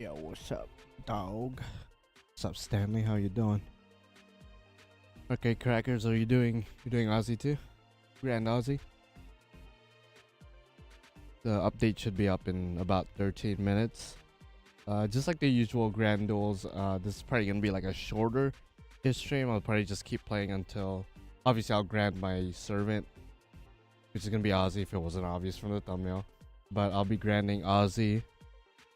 Yo, what's up, dog? What's up, Stanley? How you doing? Okay, crackers, are you doing? You doing Aussie too? Grand Aussie. The update should be up in about 13 minutes. Just like the usual Grand Duels, this is probably gonna be like a shorter stream. I'll probably just keep playing until, obviously, I'll grant my servant, which is gonna be Aussie if it wasn't obvious from the thumbnail. But I'll be granting Aussie.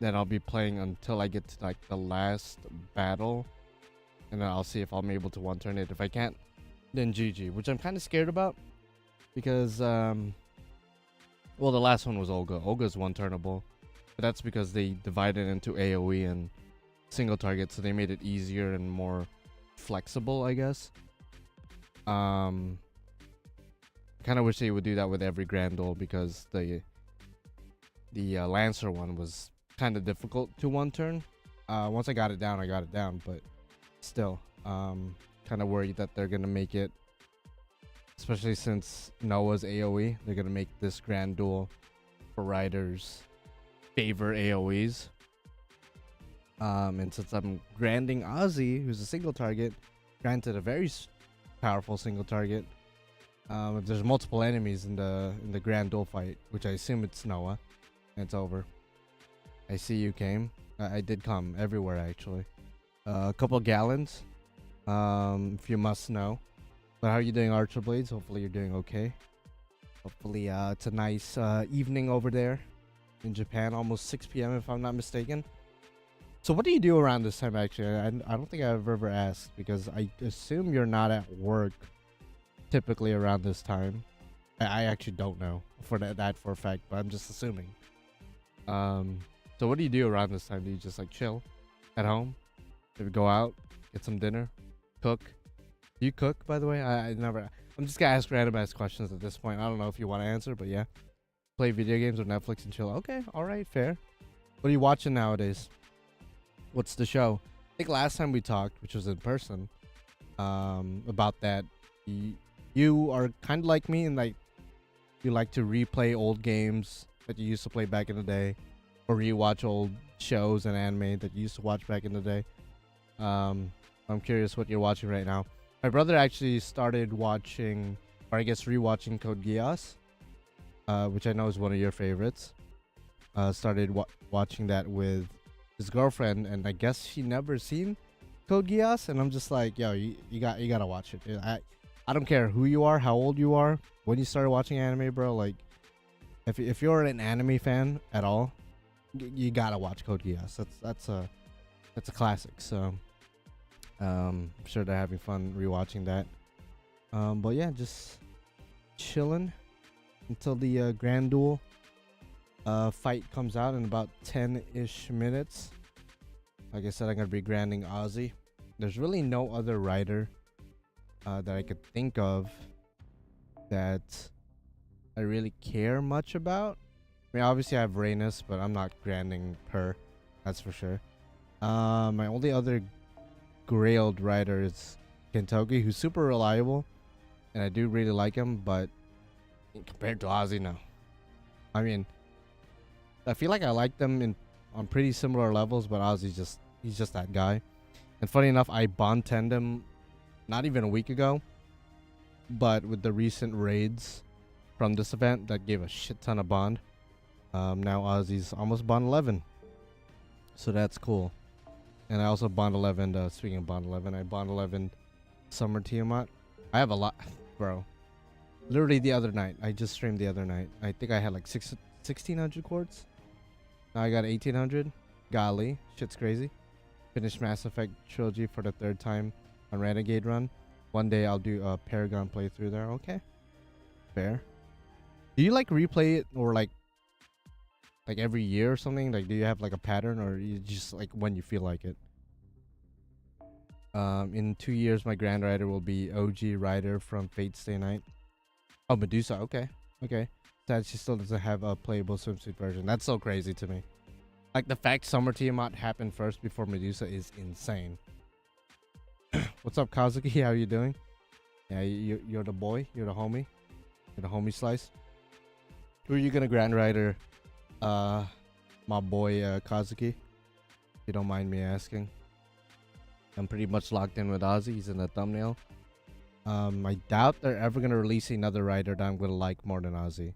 Then I'll be playing until I get to like the last battle, and then I'll see if I'm able to one turn it. If I can't, then GG, which I'm kind of scared about because well, the last one was Olga. Olga's one turnable, but that's because they divided into AoE and single target, so they made it easier and more flexible, I guess. Kind of wish they would do that with every Grand Duel because the Lancer one was kind of difficult to one turn. Once I got it down, but still kind of worried that they're gonna make it, especially since Noah's AoE, they're gonna make this Grand Duel for riders favor AoEs. And since I'm granting Ozzy, who's a single target, granted a very powerful single target, if there's multiple enemies in the Grand Duel fight, which I assume it's Noah, it's over. I see you came. I did come everywhere actually. A couple gallons, if you must know. But how are you doing, Archer Blades? Hopefully you're doing okay. Hopefully it's a nice evening over there in Japan, almost 6 p.m. if I'm not mistaken. So what do you do around this time actually? I don't think I've ever asked because I assume you're not at work typically around this time. I actually don't know for that for a fact, but I'm just assuming. So what do you do around this time? Do you just like chill at home? Maybe go out, get some dinner, cook? Do you cook, by the way? I never. I'm just gonna ask random ass questions at this point. I don't know if you want to answer, but yeah. Play video games or Netflix and chill. Okay, all right, fair. What are you watching nowadays? What's the show? I think last time we talked, which was in person, about that, you are kind of like me and like you like to replay old games that you used to play back in the day, or rewatch old shows and anime that you used to watch back in the day. I'm curious what you're watching right now. My brother actually started watching, or I guess rewatching Code Geass, which I know is one of your favorites. Started watching that with his girlfriend, and I guess she never seen Code Geass, and I'm just like, yo, you gotta watch it. I don't care who you are, how old you are, when you started watching anime, bro. Like, if you're an anime fan at all, you gotta watch Code Geass. That's a classic. So I'm sure they're having fun rewatching that. But yeah, just chilling until the Grand Duel fight comes out in about 10-ish minutes. Like I said, I'm gonna be granding Ozzy. There's really no other rider that I could think of that I really care much about. I mean, obviously I have Rhaenys, but I'm not granding her, that's for sure. My only other grailed rider is Kentucky, who's super reliable, and I do really like him, but compared to Ozzy, no. I mean, I feel like I like them on pretty similar levels, but Ozzy's he's just that guy. And funny enough, I bond him not even a week ago, but with the recent raids from this event that gave a shit ton of bond. Now Ozzy's almost bond 11, so that's cool. And I also bond 11. Speaking of bond 11, I bond 11 Summer Tiamat. I have a lot, bro. Literally the other night, I just streamed the other night. I think I had like 1600 quartz. Now I got 1800. Golly, shit's crazy. Finished Mass Effect trilogy for the 3rd time on Renegade run. One day I'll do a Paragon playthrough there. Okay, fair. Do you like replay it or like every year or something? Like, do you have like a pattern, or you just like when you feel like it? In 2 years, my Grand Rider will be OG Rider from Fate Stay Night. Oh, Medusa. Okay. Sad she still doesn't have a playable swimsuit version. That's so crazy to me. Like, the fact Summer Tiamat happened first before Medusa is insane. What's up, Kazuki? How you doing? Yeah, you're the boy. You're the homie. You're the homie slice. Who are you gonna Grand Rider? My boy Kazuki. you don't mind me asking. I'm pretty much locked in with Ozzy. He's in the thumbnail. I doubt they're ever gonna release another writer that I'm gonna like more than Ozzy.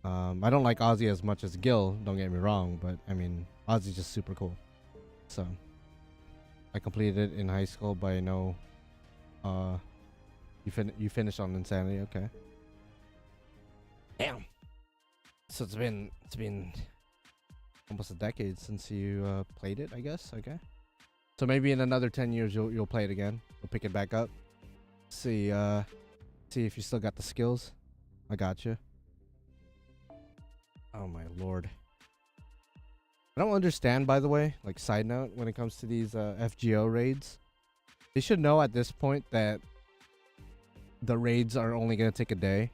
I don't like Ozzy as much as Gil, don't get me wrong, but I mean, Ozzy's just super cool. So, I completed it in high school, but I know, you finished on Insanity, okay. Damn. So it's been almost a decade since you played it, I guess. Okay. So maybe in another 10 years you'll play it again. You'll pick it back up. See if you still got the skills. I got you. Oh my lord. I don't understand, by the way, like side note, when it comes to these FGO raids. They should know at this point that the raids are only going to take a day.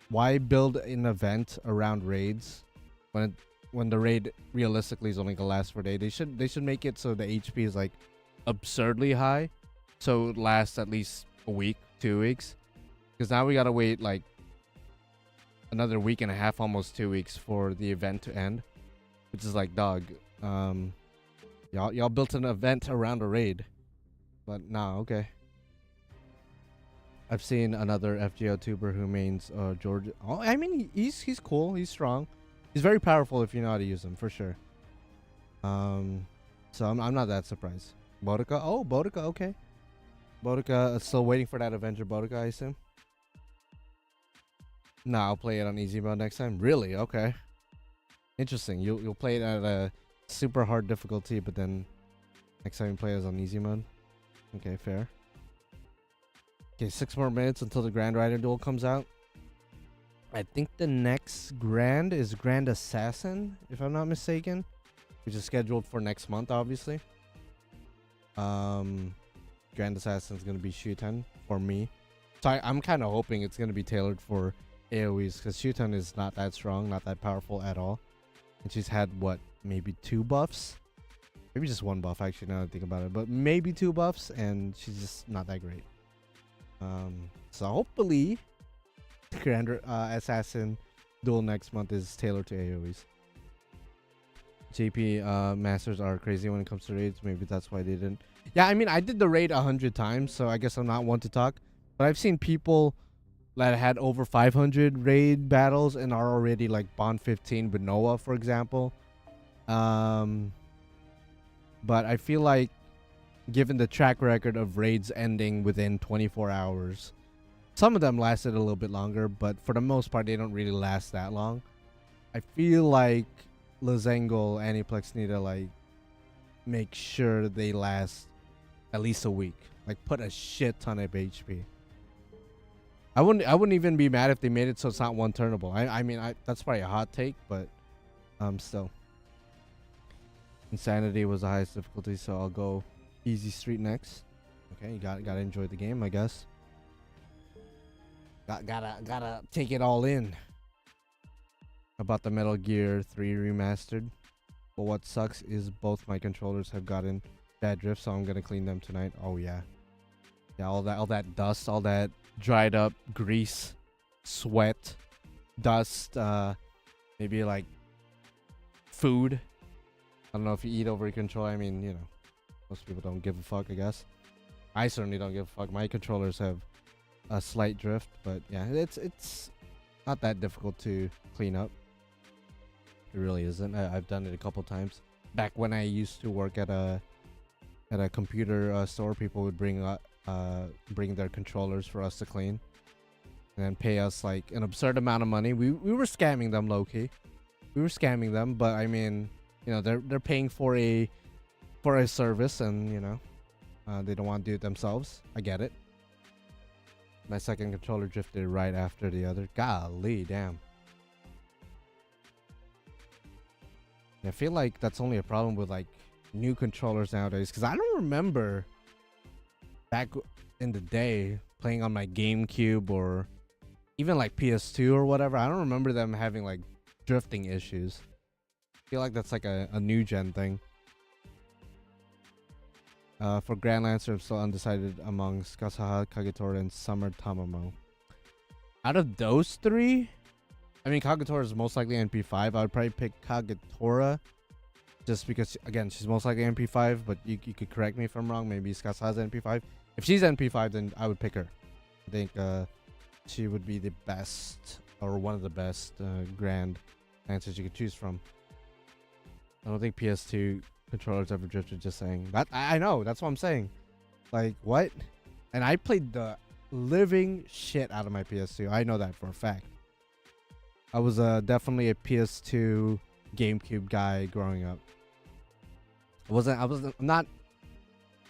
Why build an event around raids when the raid realistically is only gonna last for a day? They should make it so the HP is like absurdly high, so it lasts at least a week, 2 weeks. Because now we gotta wait like another week and a half, almost 2 weeks for the event to end, which is like, dog. Y'all built an event around a raid, but nah, okay. I've seen another FGO tuber who mains George. Oh, I mean, he's cool. He's strong. He's very powerful if you know how to use him, for sure. So I'm not that surprised. Bodica. Oh, Bodica. Okay. Bodica. Still waiting for that Avenger Bodica, I assume. Nah, I'll play it on easy mode next time. Really? Okay. Interesting. You'll play it at a super hard difficulty, but then next time you play it on easy mode. Okay, fair. Okay, 6 more minutes until the Grand Rider Duel comes out. I think the next Grand is Grand Assassin, if I'm not mistaken, which is scheduled for next month, obviously. Grand Assassin is going to be Shuten for me. So I'm kind of hoping it's going to be tailored for AoEs, because Shuten is not that strong, not that powerful at all. And she's had, what, maybe 2 buffs? Maybe just 1 buff, actually, now that I think about it. But maybe 2 buffs, and she's just not that great. So hopefully the Grand Assassin Duel next month is tailored to AoEs. JP masters are crazy when it comes to raids. Maybe that's why they didn't. Yeah, I mean, I did the raid 100 times, so I guess I'm not one to talk. But I've seen people that had over 500 raid battles and are already like Bond 15 with Noah, for example. But I feel like, given the track record of raids ending within 24 hours, some of them lasted a little bit longer, but for the most part, they don't really last that long. I feel like Lozengel, Aniplex need to like make sure they last at least a week. Like, put a shit ton of HP. I wouldn't even be mad if they made it so it's not one turnable. I mean, that's probably a hot take, but still. Insanity was the highest difficulty, so I'll go Easy Street next. Okay, you gotta enjoy the game, I guess. Gotta take it all in. About the Metal Gear 3 remastered. But what sucks is both my controllers have gotten bad drift, so I'm gonna clean them tonight. Oh yeah. Yeah, all that dust, all that dried up grease, sweat, dust, maybe like food. I don't know if you eat over your controller. I mean, you know, most people don't give a fuck, I guess. I certainly don't give a fuck. My controllers have a slight drift, but yeah, it's not that difficult to clean up. It really isn't. I've done it a couple times. Back when I used to work at a computer store, people would bring their controllers for us to clean, and then pay us like an absurd amount of money. We were scamming them, low key. We were scamming them, but I mean, you know, they're paying for a service, and you know, they don't want to do it themselves. I get it. My second controller drifted right after the other. Golly, damn. I feel like that's only a problem with like new controllers nowadays, because I don't remember back in the day playing on my GameCube or even like PS2 or whatever. I don't remember them having like drifting issues. I feel like that's like a new gen thing. For Grand Lancer, I'm still undecided amongst Kasaha, Kagetora, and Summer Tamamo. Out of those 3, I mean, Kagetora is most likely NP5. I would probably pick Kagetora just because again she's most likely NP5, but you could correct me if I'm wrong. Maybe Scott has NP5. If she's NP5, then I would pick her. I think she would be the best or one of the best grand answers you could choose from. I don't think PS2 controllers ever drifted. Just saying that. I know, that's what I'm saying. Like, what? And I played the living shit out of my PS2. I know that for a fact. I was definitely a PS2 GameCube guy growing up. I'm not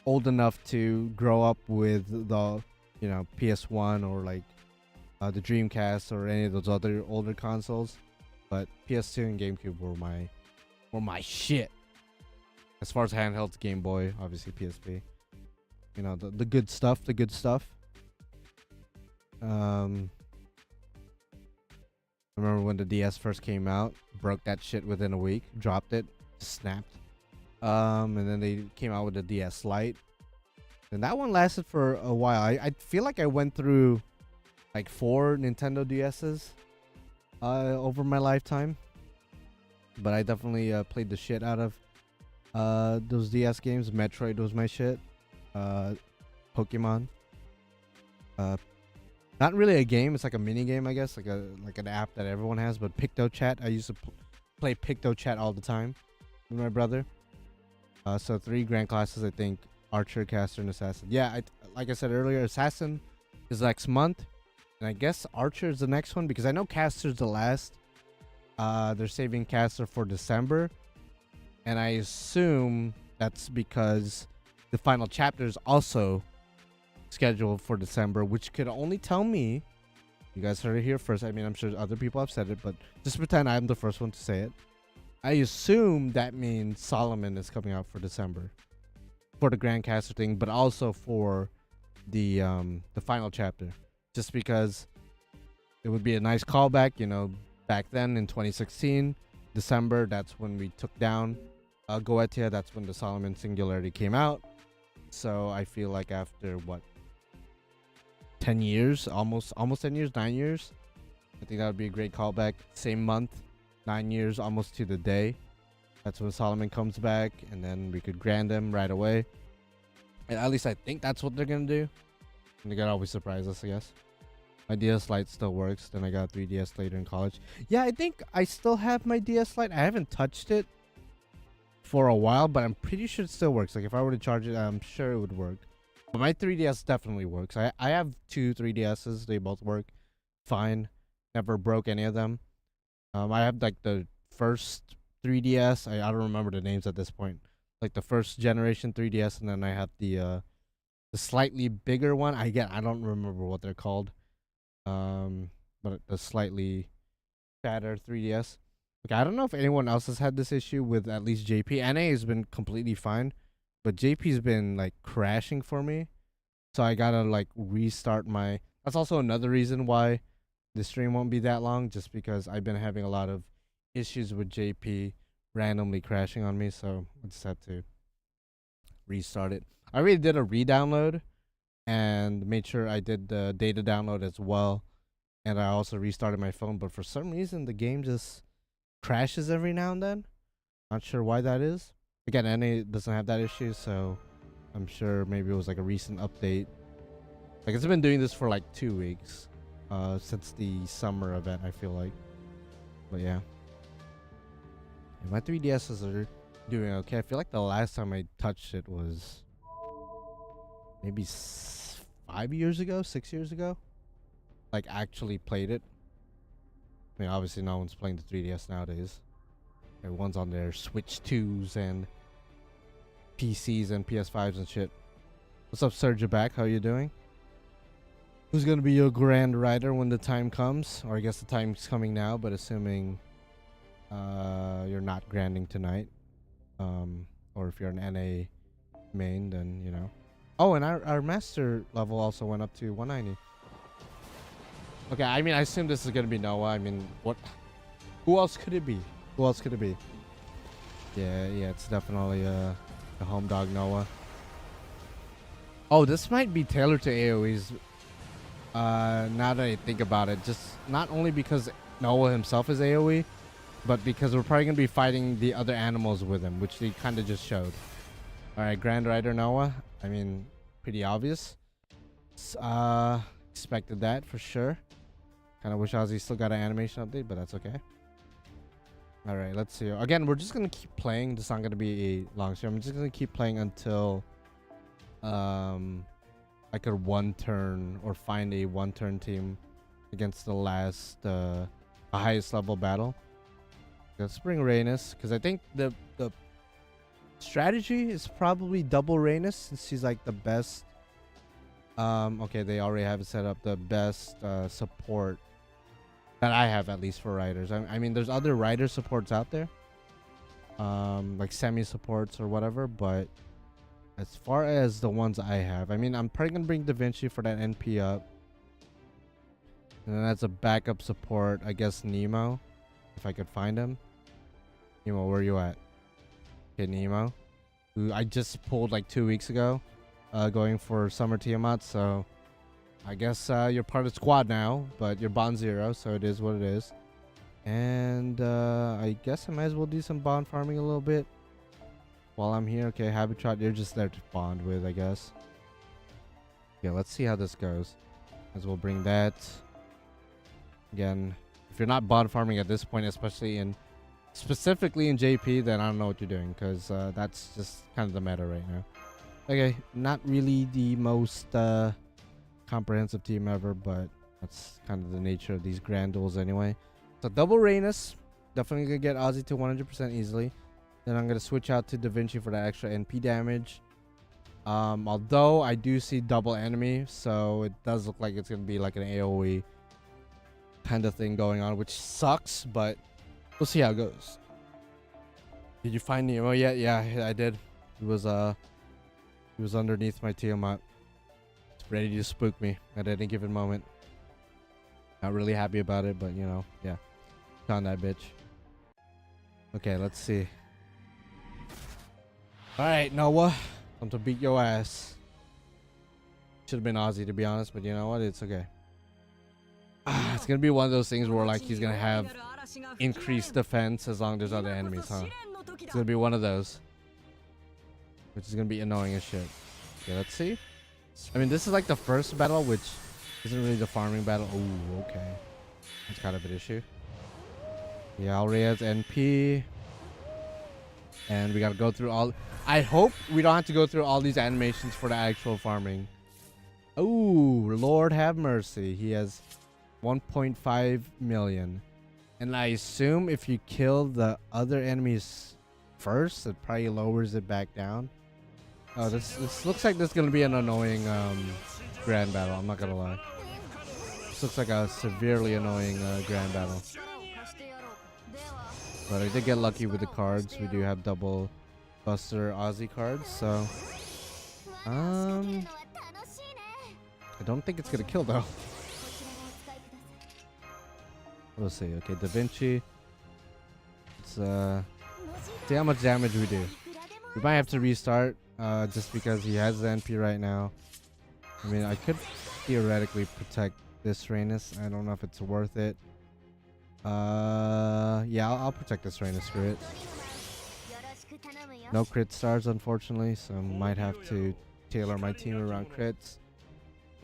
old enough to grow up with the, you know, PS1 or like the Dreamcast or any of those other older consoles, but PS2 and GameCube were my shit. As far as handhelds, Game Boy, obviously PSP. You know, the good stuff, I remember when the DS first came out, broke that shit within a week, dropped it, snapped. And then they came out with the DS Lite. And that one lasted for a while. I feel like I went through like 4 Nintendo DS's over my lifetime. But I definitely played the shit out of those DS games. Metroid was my shit. Pokemon. Not really a game. It's like a mini game, I guess, like an app that everyone has. But PictoChat, I used to play PictoChat all the time with my brother. So 3 grand classes, I think: Archer, Caster, and Assassin. Yeah, like I said earlier, Assassin is next month, and I guess Archer is the next one because I know Caster's the last. They're saving Caster for December, and I assume that's because the final chapter is also scheduled for December, which could only tell me, you guys heard it here first. I mean, I'm sure other people have said it, but just pretend I'm the first one to say it. I assume that means Solomon is coming out for December for the Grandcaster thing, but also for the final chapter, just because it would be a nice callback. You know, back then in 2016 December, that's when we took down Goetia. That's when the Solomon Singularity came out. So I feel like after what, 10 years, almost 10 years, 9 years, I think that would be a great callback. Same month, 9 years almost to the day. That's when Solomon comes back, and then we could grand him right away. And at least I think that's what they're gonna do. And they gotta always surprise us, I guess. My DS Lite still works. Then I got 3DS later in college. Yeah, I think I still have my DS Lite. I haven't touched it for a while, but I'm pretty sure it still works. Like if I were to charge it, I'm sure it would work. But my 3DS definitely works. I have 2 3DSs. They both work fine. Never broke any of them. I have like the first 3DS. I don't remember the names at this point. Like the first generation 3DS, and then I have the slightly bigger one. I don't remember what they're called. But the slightly fatter 3DS. Okay, I don't know if anyone else has had this issue with at least JP. NA has been completely fine, but JP's been like crashing for me. So I gotta like restart my. That's also another reason why the stream won't be that long, just because I've been having a lot of issues with JP randomly crashing on me. So I just had to restart it. I already did a re-download and made sure I did the data download as well. And I also restarted my phone, but for some reason the game just crashes every now and then. Not sure why that is. Again, NA doesn't have that issue, so I'm sure maybe it was like a recent update. Like it's been doing this for like 2 weeks, since the summer event, I feel like. But yeah. And my 3DSs are doing okay. I feel like the last time I touched it was maybe 5 years ago, 6 years ago. Like actually played it. I mean, obviously no one's playing the 3DS nowadays. Everyone's on their Switch 2s and PCs and PS5s and shit. What's up, Serge? Back? How you doing? Who's gonna be your grand rider when the time comes? Or I guess the time's coming now, but assuming you're not granding tonight. Or if you're an NA main, then you know. Oh, and our master level also went up to 190. Okay, I mean, I assume this is gonna be Noah. I mean, what? Who else could it be? Who else could it be? Yeah, it's definitely the home dog Noah. Oh, this might be tailored to AoEs. Now that I think about it, just not only because Noah himself is AoE, but because we're probably gonna be fighting the other animals with him, which they kind of just showed. All right, Grand Rider Noah. I mean, pretty obvious. Expected that for sure. Kind of wish Ozzy still got an animation update, but that's okay. All right, let's see. Again, we're just gonna keep playing. This is not gonna be a long stream. I'm just gonna keep playing until I could one turn or find a one turn team against the last highest level battle. Let's bring Rhaenys, because I think the strategy is probably double Rhaenys, since she's like the best. Okay, they already have it set up, the best support that I have, at least for riders. I mean, there's other rider supports out there, like semi supports or whatever, but as far as the ones I have, I mean, I'm probably gonna bring Da Vinci for that NP up, and then as a backup support, I guess Nemo, if I could find him. Nemo, where you at? Okay, Nemo, who I just pulled like 2 weeks ago, going for Summer Tiamat, so I guess you're part of the squad now, but you're bond 0, so it is what it is. And I guess I might as well do some bond farming a little bit while I'm here. Okay, Habitat, you're just there to bond with, I guess. Yeah, let's see how this goes. As we'll bring that. Again, if you're not bond farming at this point, especially specifically in JP, then I don't know what you're doing, because that's just kind of the meta right now. Okay, not really the most comprehensive team ever, but that's kind of the nature of these grand duels anyway. So double Rhaenys, definitely gonna get Ozzy to 100% easily. Then I'm gonna switch out to Da Vinci for that extra NP damage. Although I do see double enemy, so it does look like it's gonna be like an AoE kind of thing going on, which sucks, but we'll see how it goes. Did you find Nemo yet? Yeah, I did. He was underneath my Tiamat, ready to spook me at any given moment. Not really happy about it, but you know, yeah, found that bitch. Okay, let's see. All right, Noah, time to beat your ass. Should have been Ozzy, to be honest, but you know what? It's okay. It's gonna be one of those things where like he's gonna have increased defense as long as there's other enemies, huh? It's gonna be one of those, which is gonna be annoying as shit. Okay, let's see. I mean, this is like the first battle, which isn't really the farming battle. Oh, okay. That's kind of an issue. Yeah, already has NP. And we gotta go through all... I hope we don't have to go through all these animations for the actual farming. Oh, Lord have mercy. He has 1.5 million. And I assume if you kill the other enemies first, it probably lowers it back down. Oh, this looks like this is gonna be an annoying grand battle. I'm not gonna lie. This looks like a severely annoying grand battle. But I did get lucky with the cards. We do have double Buster Aussie cards, so I don't think it's gonna kill though. We'll see. Okay, Da Vinci. Let's see how much damage we do. We might have to restart. Just because he has the NP right now. I mean, I could theoretically protect this Rhaenys. I don't know if it's worth it. Yeah, I'll protect this Rhaenys for it. No crit stars, unfortunately, so I might have to tailor my team around crits.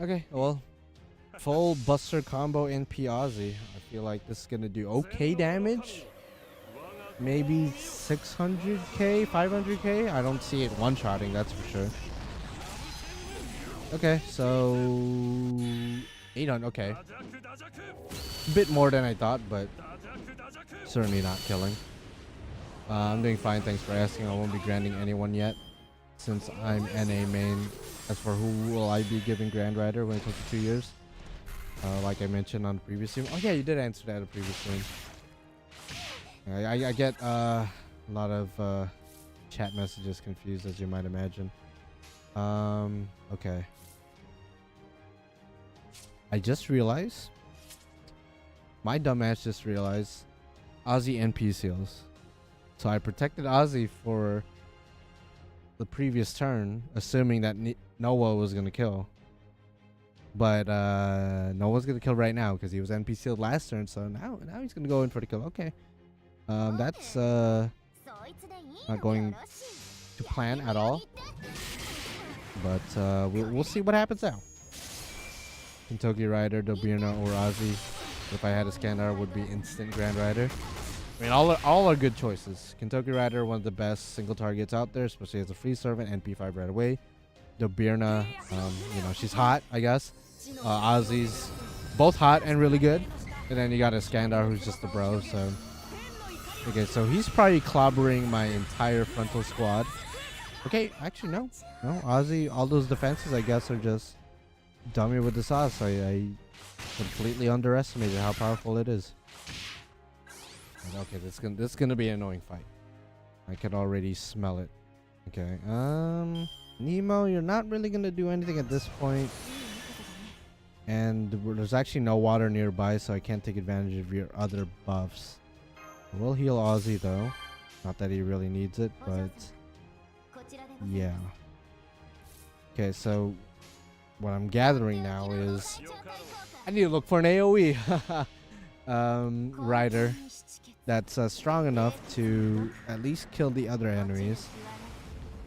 Okay, well, full Buster combo NP Aussie. I feel like this is gonna do okay damage. Maybe 600k, 500k. I don't see it one-shotting, that's for sure. Okay, so 800. Okay, a bit more than I thought, but certainly not killing. I'm doing fine, thanks for asking. I won't be granting anyone yet, since I'm NA main. As for who will I be giving Grand Rider when it comes to 2 years, like I mentioned on the previous stream. Oh yeah, you did answer that on the previous stream. I get a lot of chat messages confused, as you might imagine. Okay. I just realized, my dumbass just realized, Ozzy NP seals. So I protected Ozzy for the previous turn, assuming that Noah was gonna kill. But Noah's gonna kill right now because he was NP sealed last turn. So now he's gonna go in for the kill. Okay. That's not going to plan at all. But we'll see what happens now. Kentucky Rider, Dobirna, or Ozzy. If I had a Skandar, would be instant Grand Rider. I mean, all are good choices. Kentucky Rider, one of the best single targets out there, especially as a free servant, NP5 right away. Dobirna, you know, she's hot, I guess. Ozzy's both hot and really good. And then you got a Skandar who's just a bro, so. Okay, so he's probably clobbering my entire frontal squad. Okay, actually, no. No, Ozzy, all those defenses, I guess, are just dummy with the sauce. I completely underestimated how powerful it is. And okay, this is gonna be an annoying fight. I can already smell it. Okay, Nemo, you're not really gonna do anything at this point. And there's actually no water nearby, so I can't take advantage of your other buffs. We'll heal Ozzy though. Not that he really needs it, but yeah. Okay, so what I'm gathering now is I need to look for an AoE rider that's strong enough to at least kill the other enemies.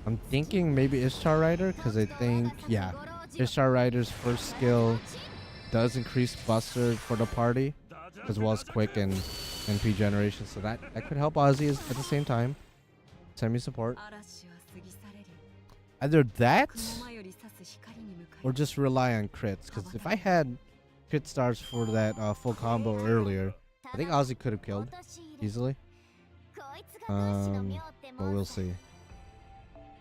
I'm thinking maybe Ishtar Rider, because I think, yeah, Ishtar Rider's first skill does increase Buster for the party, as well as quick and NP generation, so that could help Ozzy at the same time. Semi-support. Either that, or just rely on crits, because if I had crit stars for that full combo earlier, I think Ozzy could have killed easily. But we'll see.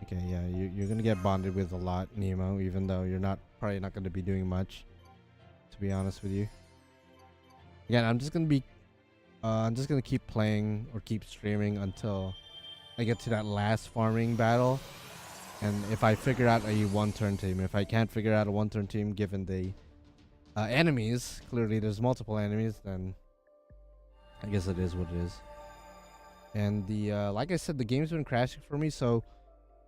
Okay, yeah, you're gonna get bonded with a lot, Nemo, even though you're probably not gonna be doing much, to be honest with you. Again, I'm just gonna keep playing or keep streaming until I get to that last farming battle. And if I figure out a one-turn team, if I can't figure out a one-turn team given the enemies, clearly there's multiple enemies, then I guess it is what it is. And the like I said, the game's been crashing for me, so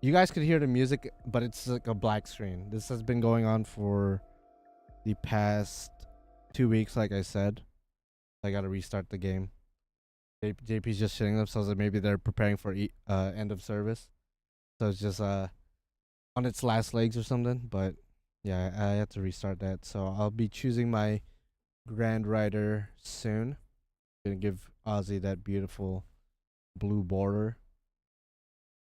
you guys could hear the music, but it's like a black screen. This has been going on for the past 2 weeks, like I said. I gotta restart the game. JP's just shitting themselves that maybe they're preparing for end of service, so it's just on its last legs or something. But yeah, I have to restart that, so I'll be choosing my Grand Rider soon. Gonna give Ozzy that beautiful blue border,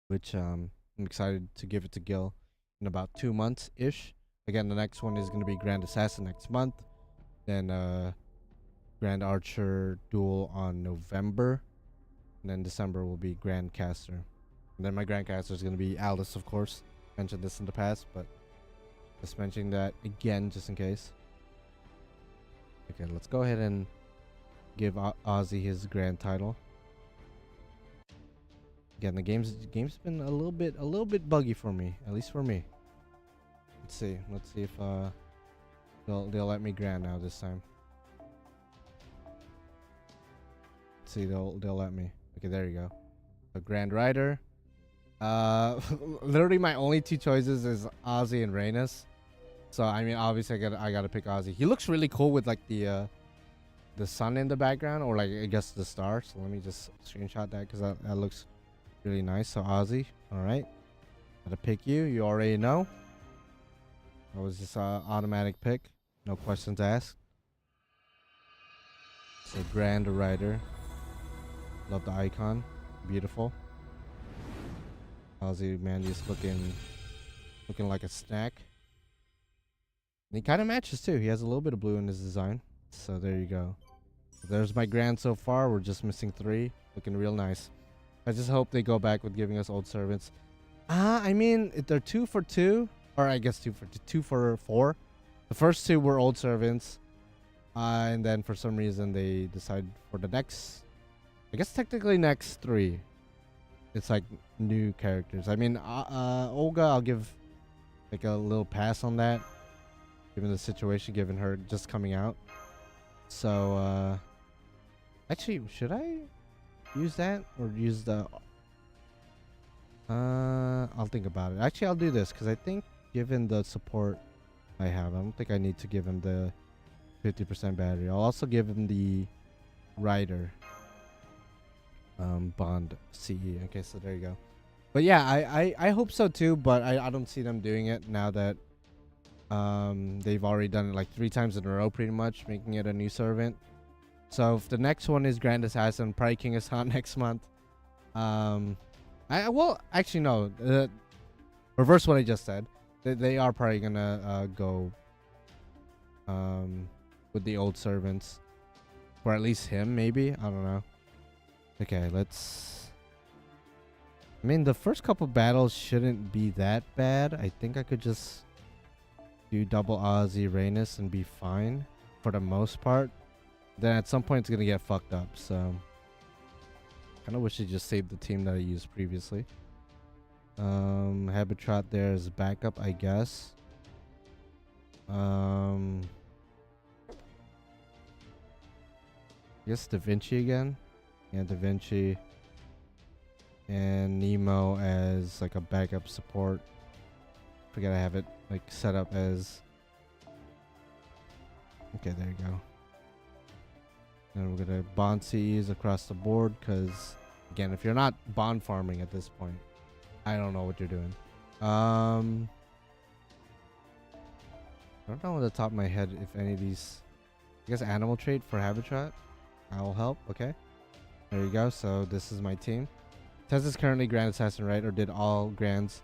which I'm excited to give it to Gil in about 2 months ish. Again, the next one is gonna be Grand Assassin next month, then Grand Archer Duel on November, and then December will be Grand Caster. And then my Grand Caster is going to be Alice, of course. Mentioned this in the past, but just mentioning that again just in case. Okay, let's go ahead and give Ozzy his grand title. Again, the game's been a little bit buggy for me, at least for me. Let's see if they'll let me grand now this time. See, they'll let me. Okay, there you go. A Grand Rider. Literally my only two choices is Ozzy and Rhaenys. So I mean, obviously I gotta pick Ozzy. He looks really cool with like the sun in the background, or like I guess the star. So let me just screenshot that because that looks really nice. So Ozzy, all right. Gotta pick you. You already know. That was just automatic pick. No questions asked. So Grand Rider. Love the icon. Beautiful. Ozzy, man, just looking like a snack. And he kind of matches too. He has a little bit of blue in his design. So there you go. There's my grand so far. We're just missing 3. Looking real nice. I just hope they go back with giving us old servants. I mean, if they're 2 for 2, or I guess 2 for 4. The first 2 were old servants. And then for some reason they decided for the next, I guess technically next 3, it's like new characters. I mean, Olga, I'll give like a little pass on that, given the situation, given her just coming out. So, actually, should I use that or use the? I'll think about it. Actually, I'll do this because I think, given the support I have, I don't think I need to give him the 50% battery. I'll also give him the rider. Bond CE. Okay, so there you go. But yeah, I hope so too, but I don't see them doing it now that they've already done it like 3 times in a row pretty much, making it a new servant. So if the next one is Grand Assassin, probably King Hassan next month. Well, actually no, reverse what I just said. They are probably gonna go with the old servants, or at least him maybe. I don't know. Okay, let's. I mean, the first couple battles shouldn't be that bad. I think I could just do double Ozzy Reynos and be fine for the most part. Then at some point it's gonna get fucked up. So kind of wish I just saved the team that I used previously. Habitat there as backup, I guess. I guess Da Vinci again. Yeah, Da Vinci. And Nemo as like a backup support. Forget I have it like set up as. Okay, there you go. And we're gonna bond CEs across the board because, again, if you're not bond farming at this point, I don't know what you're doing. I don't know on the top of my head if any of these. I guess animal trait for habitat. I will help. Okay, there you go. So this is my team. Tez is currently Grand Assassin, right? Or did all Grands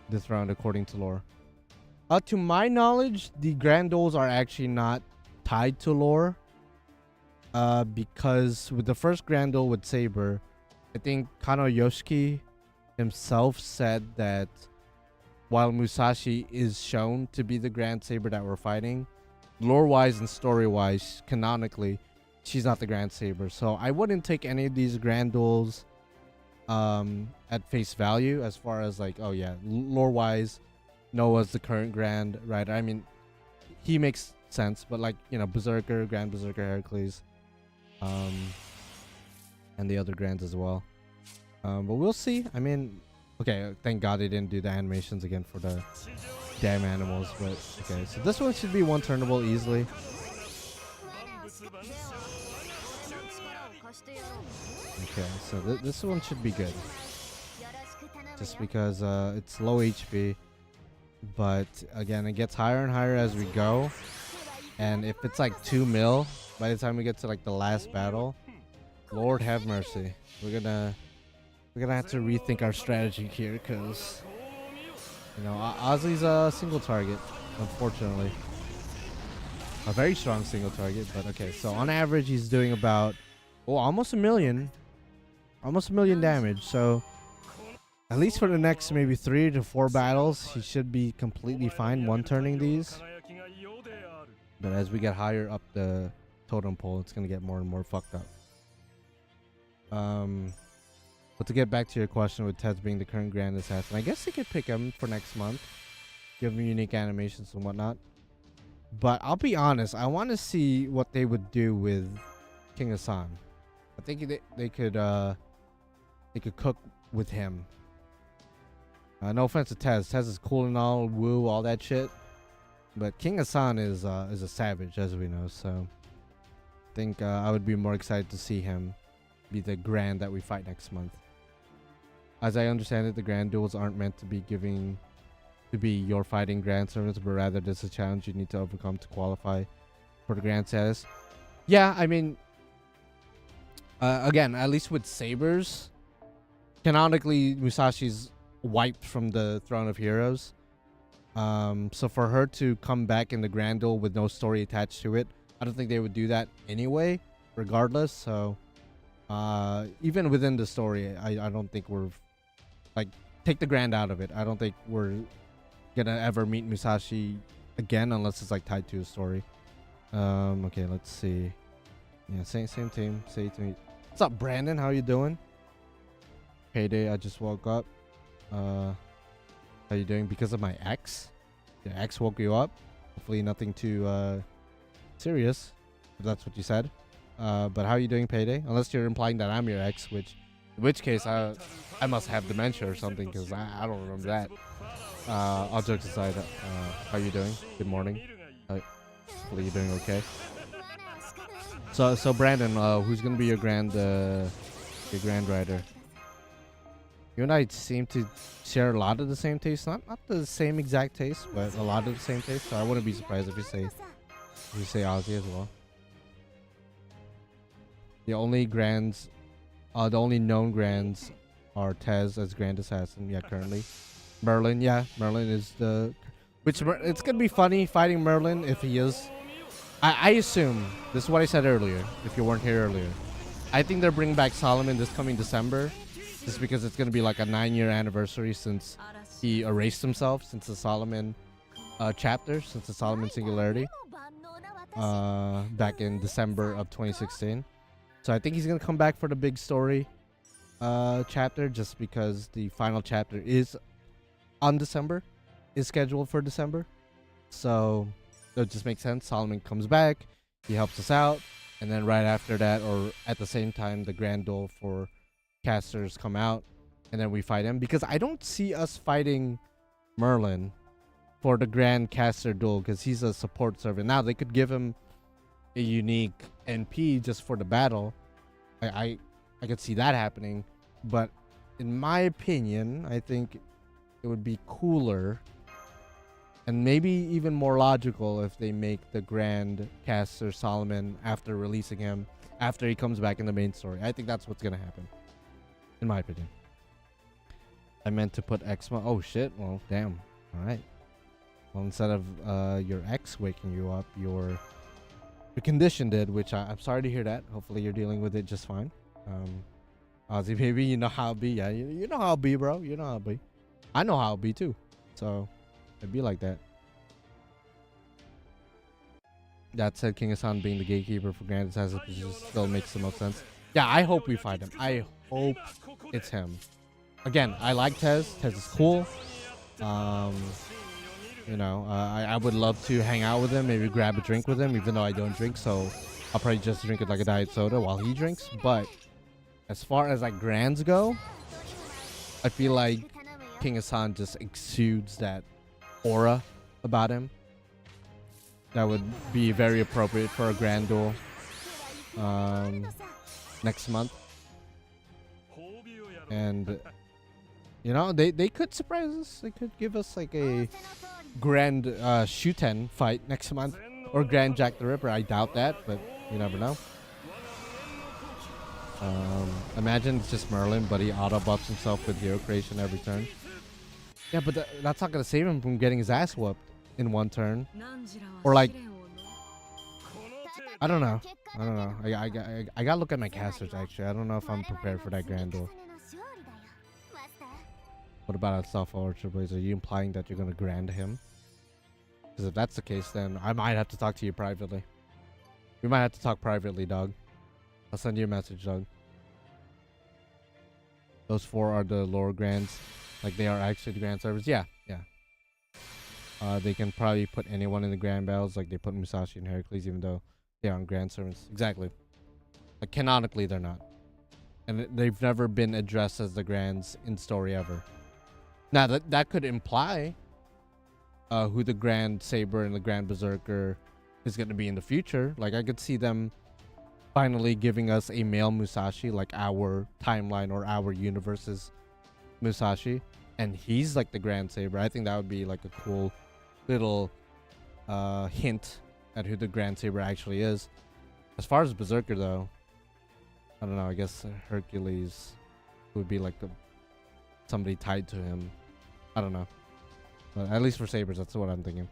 dethroned according to lore? To my knowledge, the Grand Duels are actually not tied to lore. Because with the first Grand Duel with Saber, I think Kano Yoshiki himself said that while Musashi is shown to be the Grand Saber that we're fighting, lore-wise and story-wise, canonically, she's not the Grand Saber. So I wouldn't take any of these Grand Duels at face value as far as like, oh yeah, lore-wise, Noah's the current Grand, right? I mean, he makes sense, but like, you know, Berserker, Grand Berserker Heracles, and the other Grands as well. But we'll see. I mean, okay, thank God they didn't do the animations again for the damn animals, but okay, so this one should be one turnable easily. Okay, so this one should be good. Just because it's low HP, but again, it gets higher and higher as we go. And if it's like 2 mil by the time we get to like the last battle, Lord have mercy. We're gonna have to rethink our strategy here, because you know, Ozzy's a single target, unfortunately. A very strong single target, but okay. So on average, he's doing about almost a million damage. So at least for the next maybe 3 to 4 battles, he should be completely fine one-turning these. But as we get higher up the totem pole, it's gonna get more and more fucked up. But to get back to your question with Tez being the current Grand Assassin, I guess they could pick him for next month, give him unique animations and whatnot. But I'll be honest, I want to see what they would do with King Hassan. I think they could cook with him. No offense to Tez. Tez is cool and all, woo, all that shit. But King Hassan is a savage, as we know. So I think I would be more excited to see him be the Grand that we fight next month. As I understand it, the Grand Duels aren't meant to be your fighting Grand servants, but rather this is a challenge you need to overcome to qualify for the Grand status. Yeah, I mean, again, at least with Sabers, canonically, Musashi's wiped from the Throne of Heroes. So for her to come back in the Grand Duel with no story attached to it, I don't think they would do that anyway, regardless. So even within the story, I don't think we're like, take the Grand out of it. I don't think we're gonna ever meet Musashi again unless it's like tied to a story. Okay, let's see. Yeah, same team. Say to me, what's up, Brandon? How you doing? Payday. I just woke up. How you doing? Because of my ex? Your ex woke you up? Hopefully nothing too serious, if that's what you said. But how are you doing, Payday? Unless you're implying that I'm your ex, in which case I must have dementia or something, because I don't remember that. All jokes aside, how you doing? Good morning. Hopefully you're doing okay. So Brandon, who's gonna be your Grand The Grand Rider. You and I seem to share a lot of the same taste. Not the same exact taste, but a lot of the same taste. So I wouldn't be surprised if you say Ozzy as well. The only grands, the only known grands are Tez as Grand Assassin. Yeah, currently. Merlin, yeah, Merlin is the. Which it's gonna be funny fighting Merlin if he is. I assume this is what I said earlier. If you weren't here earlier, I think they're bringing back Solomon this coming December. Just because it's going to be like a 9-year anniversary since he erased himself, since the Solomon chapter, since the Solomon Singularity, back in December of 2016. So I think he's going to come back for the big story chapter, just because the final chapter is on December, is scheduled for December. So it just makes sense. Solomon comes back, he helps us out, and then right after that, or at the same time, the Grand Duel for casters come out, and then we fight him, because I don't see us fighting Merlin for the Grand Caster Duel, because he's a support servant. Now they could give him a unique NP just for the battle. I could see that happening, but in my opinion, I think it would be cooler and maybe even more logical if they make the Grand Caster Solomon after releasing him, after he comes back in the main story. I think that's what's gonna happen, in my opinion. I meant to put Xma. Oh shit. Well, damn. All right. Well, instead of your ex waking you up, your condition did, which I'm sorry to hear that. Hopefully you're dealing with it just fine. Ozzy baby, you know how it be. Yeah, you know how it be, bro. You know how it be. I know how it be too. So it'd be like that. That said, King Hassan being the gatekeeper for Grand Assassin still makes the most sense. Yeah, I hope we fight him. I hope it's him. Again, I like Tez. Tez is cool. You know, I would love to hang out with him, maybe grab a drink with him, even though I don't drink, so I'll probably just drink it like a diet soda while he drinks. But as far as like grands go, I feel like King Hassan just exudes that aura about him that would be very appropriate for a grand duel next month. And you know, they could surprise us. They could give us like a grand Shuten fight next month, or Grand Jack the Ripper. I doubt that, but you never know. Imagine it's just Merlin, but he auto buffs himself with hero creation every turn. Yeah, but that's not gonna save him from getting his ass whooped in one turn, or like, I don't know. I gotta look at my casters actually. I don't know if I'm prepared for that grand duel. What about Alpha Ultra Blaze? Are you implying that you're gonna grand him? Because if that's the case, then I might have to talk to you privately. We might have to talk privately, dog. I'll send you a message, dog. Those 4 are the lower grands. Like, they are actually the grand servers. Yeah. They can probably put anyone in the grand battles, like they put Musashi and Heracles, even though they aren't grand servants. Exactly. Like, canonically, they're not. And they've never been addressed as the grands in story ever. Now, that could imply who the Grand Saber and the Grand Berserker is going to be in the future. Like, I could see them finally giving us a male Musashi, like our timeline or our universe's Musashi. And he's like the Grand Saber. I think that would be like a cool little hint at who the Grand Saber actually is. As far as Berserker, though, I don't know. I guess Hercules would be like somebody tied to him. I don't know. But at least for Sabers, that's what I'm thinking.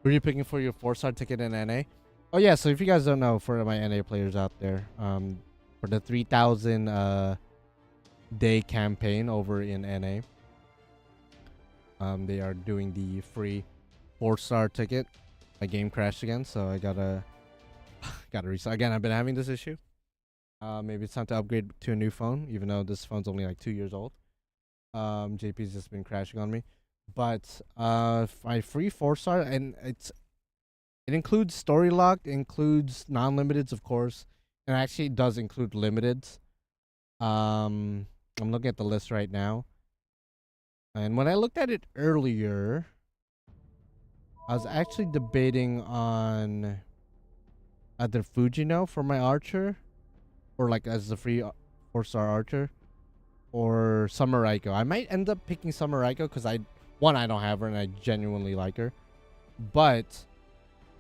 Who are you picking for your 4-star ticket in NA? Oh yeah, so if you guys don't know, for my NA players out there, for the 3,000 day campaign over in NA, they are doing the free 4-star ticket. My game crashed again, so I gotta restart. Again, I've been having this issue. Maybe it's time to upgrade to a new phone, even though this phone's only like 2 years old. JP's just been crashing on me. But my free 4-star, and it includes story locked, includes non-limiteds, of course, and actually does include limiteds. I'm looking at the list right now, and when I looked at it earlier, I was actually debating on either Fujino for my archer, or like as the free 4-star archer, or Summer Raiko. I might end up picking Summer Raiko because I don't have her and I genuinely like her. But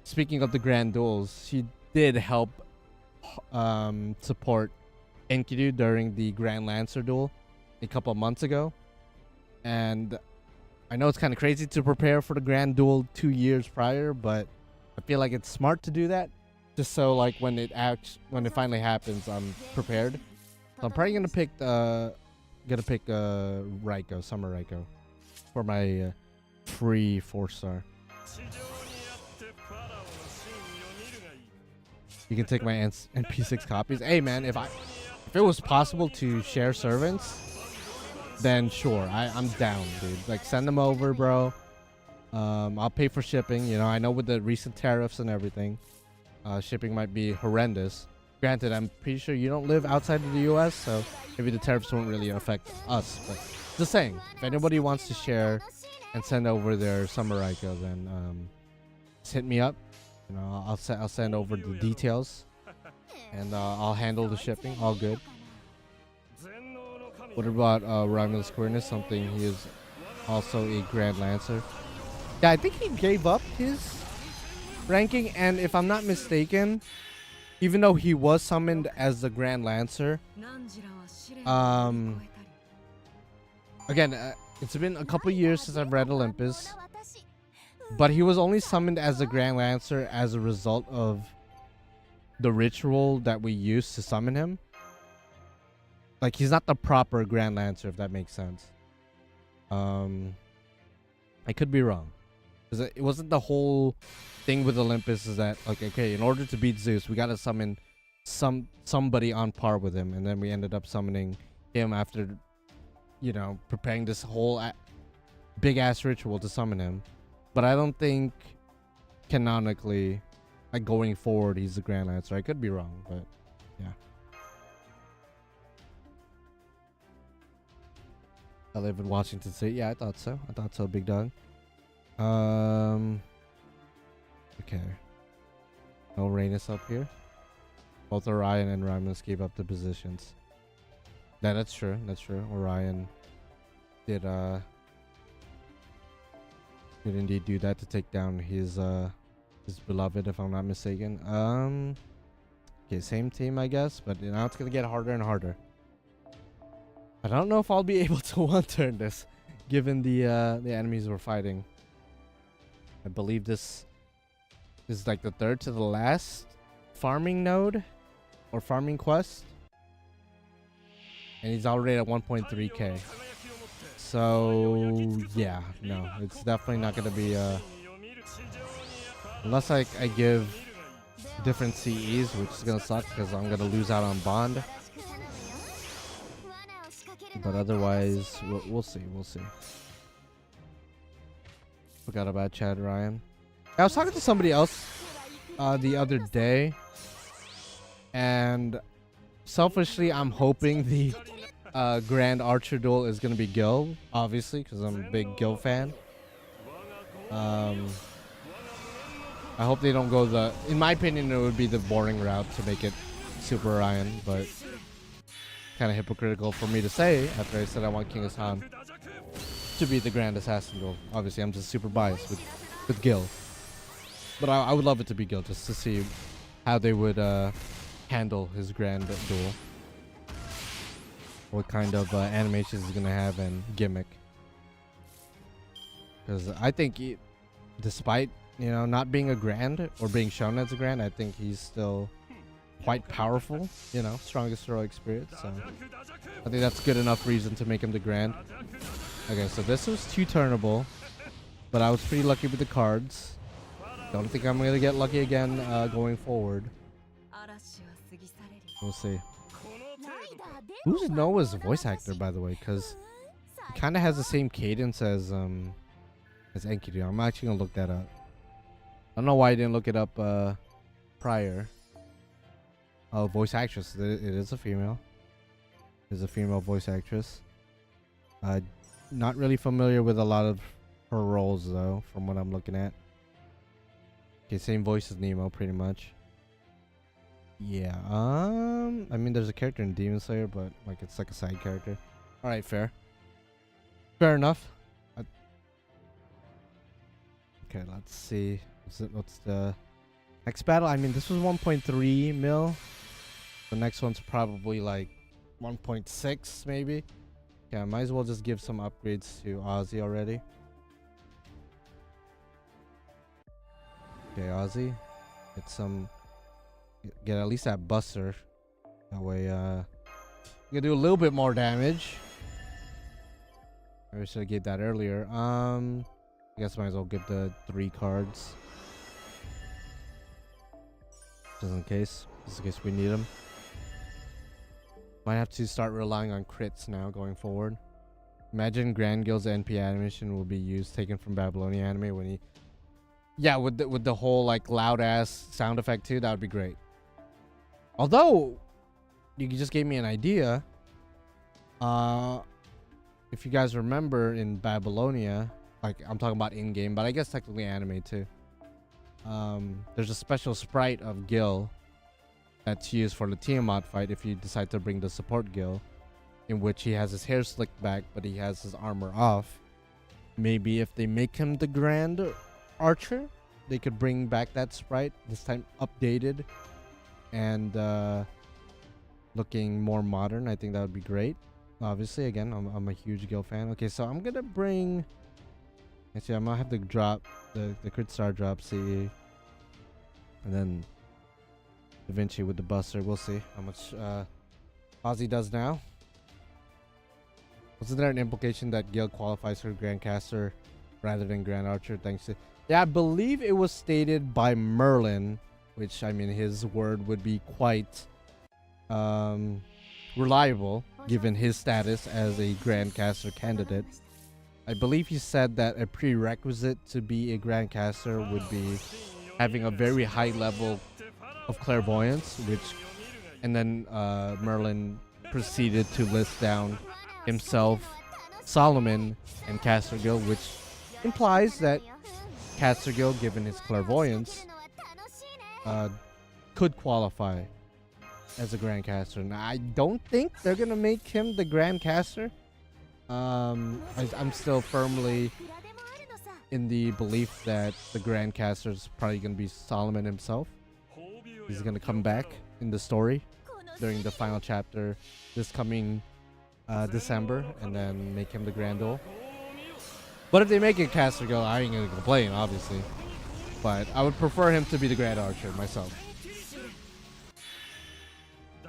speaking of the Grand Duels, she did help support Enkidu during the Grand Lancer duel a couple of months ago. And I know it's kind of crazy to prepare for the Grand Duel 2 years prior, but I feel like it's smart to do that, just so like when it finally happens, I'm prepared. So I'm probably gonna pick Raiko, Summer Raiko, for my free 4-star. You can take my NP6 copies. Hey man, if it was possible to share servants, then sure, I'm down, dude. Like, send them over, bro. I'll pay for shipping. You know, I know with the recent tariffs and everything, shipping might be horrendous. Granted, I'm pretty sure you don't live outside of the US, so maybe the tariffs won't really affect us. But just saying, if anybody wants to share and send over their Summer Raiko, then just hit me up. You know, I'll send over the details, and I'll handle the shipping. All good. What about Romulus Quirinus? Something he is also a Grand Lancer. Yeah, I think he gave up his ranking, and if I'm not mistaken, even though he was summoned as the Grand Lancer, again, it's been a couple years since I've read Olympus, but he was only summoned as the Grand Lancer as a result of the ritual that we used to summon him. Like, he's not the proper Grand Lancer, if that makes sense. I could be wrong. Because it wasn't the whole thing with Olympus is that, like, okay, in order to beat Zeus, we gotta summon somebody on par with him. And then we ended up summoning him after, you know, preparing this whole big-ass ritual to summon him. But I don't think, canonically, like, going forward, he's the Grand Lancer. I could be wrong, but, yeah. I live in Washington State. Yeah, I thought so. Big dog. Okay. No Rhaenys up here. Both Orion and Romulus gave up the positions. Yeah, that's true. Orion did indeed do that to take down his beloved, if I'm not mistaken. Okay, same team, I guess, but now it's gonna get harder and harder. I don't know if I'll be able to one-turn this, given the enemies we're fighting. I believe this is like the third to the last farming node or farming quest, and he's already at 1.3k. So yeah, no, it's definitely not gonna be unless I give different CEs, which is gonna suck because I'm gonna lose out on bond. But otherwise, we'll see. Forgot about Chad Ryan. I was talking to somebody else the other day, and selfishly, I'm hoping the Grand Archer duel is gonna be Gil, obviously, because I'm a big Gil fan. I hope they don't go in my opinion, it would be the boring route to make it Super Orion, but kind of hypocritical for me to say after I said I want King Hassan to be the Grand Assassin duel. Obviously, I'm just super biased with Gil, but I would love it to be Gil just to see how they would handle his Grand duel, what kind of animations he's gonna have and gimmick. Because I think despite, you know, not being a Grand or being shown as a Grand, I think he's still quite powerful, you know, strongest heroic spirit, so I think that's good enough reason to make him the Grand. Okay, so this was 2 turnable, but I was pretty lucky with the cards. Don't think I'm gonna get lucky again going forward. We'll see. Who's Noah's voice actor, by the way? Because he kind of has the same cadence as Enkidu. I'm actually gonna look that up. I don't know why I didn't look it up prior. Oh, voice actress. It is a female. Is a female voice actress. Not really familiar with a lot of her roles though, from what I'm looking at. Okay, same voice as Nemo, pretty much. Yeah. I mean, there's a character in Demon Slayer, but like it's like a side character. All right, fair. Fair enough. Okay, let's see. What's the next battle? I mean, this was 1.3 mil. The next one's probably like 1.6 maybe. Yeah, might as well just give some upgrades to Ozzy already. Okay, Ozzy. Get at least that buster. That way, you can do a little bit more damage. I should have gave that earlier. I guess might as well give the 3 cards. Just in case we need them. Might have to start relying on crits now going forward. Imagine Grand Guild's NP animation will be used taken from Babylonia anime when he... Yeah, with the whole like loud ass sound effect too, that would be great. Although, you just gave me an idea. If you guys remember in Babylonia, like I'm talking about in-game, but I guess technically anime too. There's a special sprite of Gil that's used for the Tiamat fight if you decide to bring the support Gil, in which he has his hair slicked back but he has his armor off. Maybe if they make him the Grand Archer, they could bring back that sprite, this time updated and looking more modern. I think that would be great. Obviously, again, I'm a huge Gil fan. Okay, so I'm gonna bring... Actually, I'm gonna have to drop the crit star drop CE, and then Da Vinci with the buster. We'll see how much Ozzy does now. Wasn't there an implication that Gil qualifies for Grandcaster rather than Grand Archer? Thanks to... Yeah, I believe it was stated by Merlin, which, I mean, his word would be quite reliable given his status as a Grandcaster candidate. I believe he said that a prerequisite to be a Grandcaster would be having a very high level of clairvoyance, and then Merlin proceeded to list down himself, Solomon, and Caster Gil, which implies that Caster Gil, given his clairvoyance, could qualify as a Grandcaster. Now, I don't think they're gonna make him the Grandcaster. I'm still firmly in the belief that the Grandcaster is probably gonna be Solomon himself. He's gonna come back in the story during the final chapter this coming December, and then make him the Grand Duel. But if they make it Caster Gil, I ain't gonna complain, obviously. But I would prefer him to be the Grand Archer myself.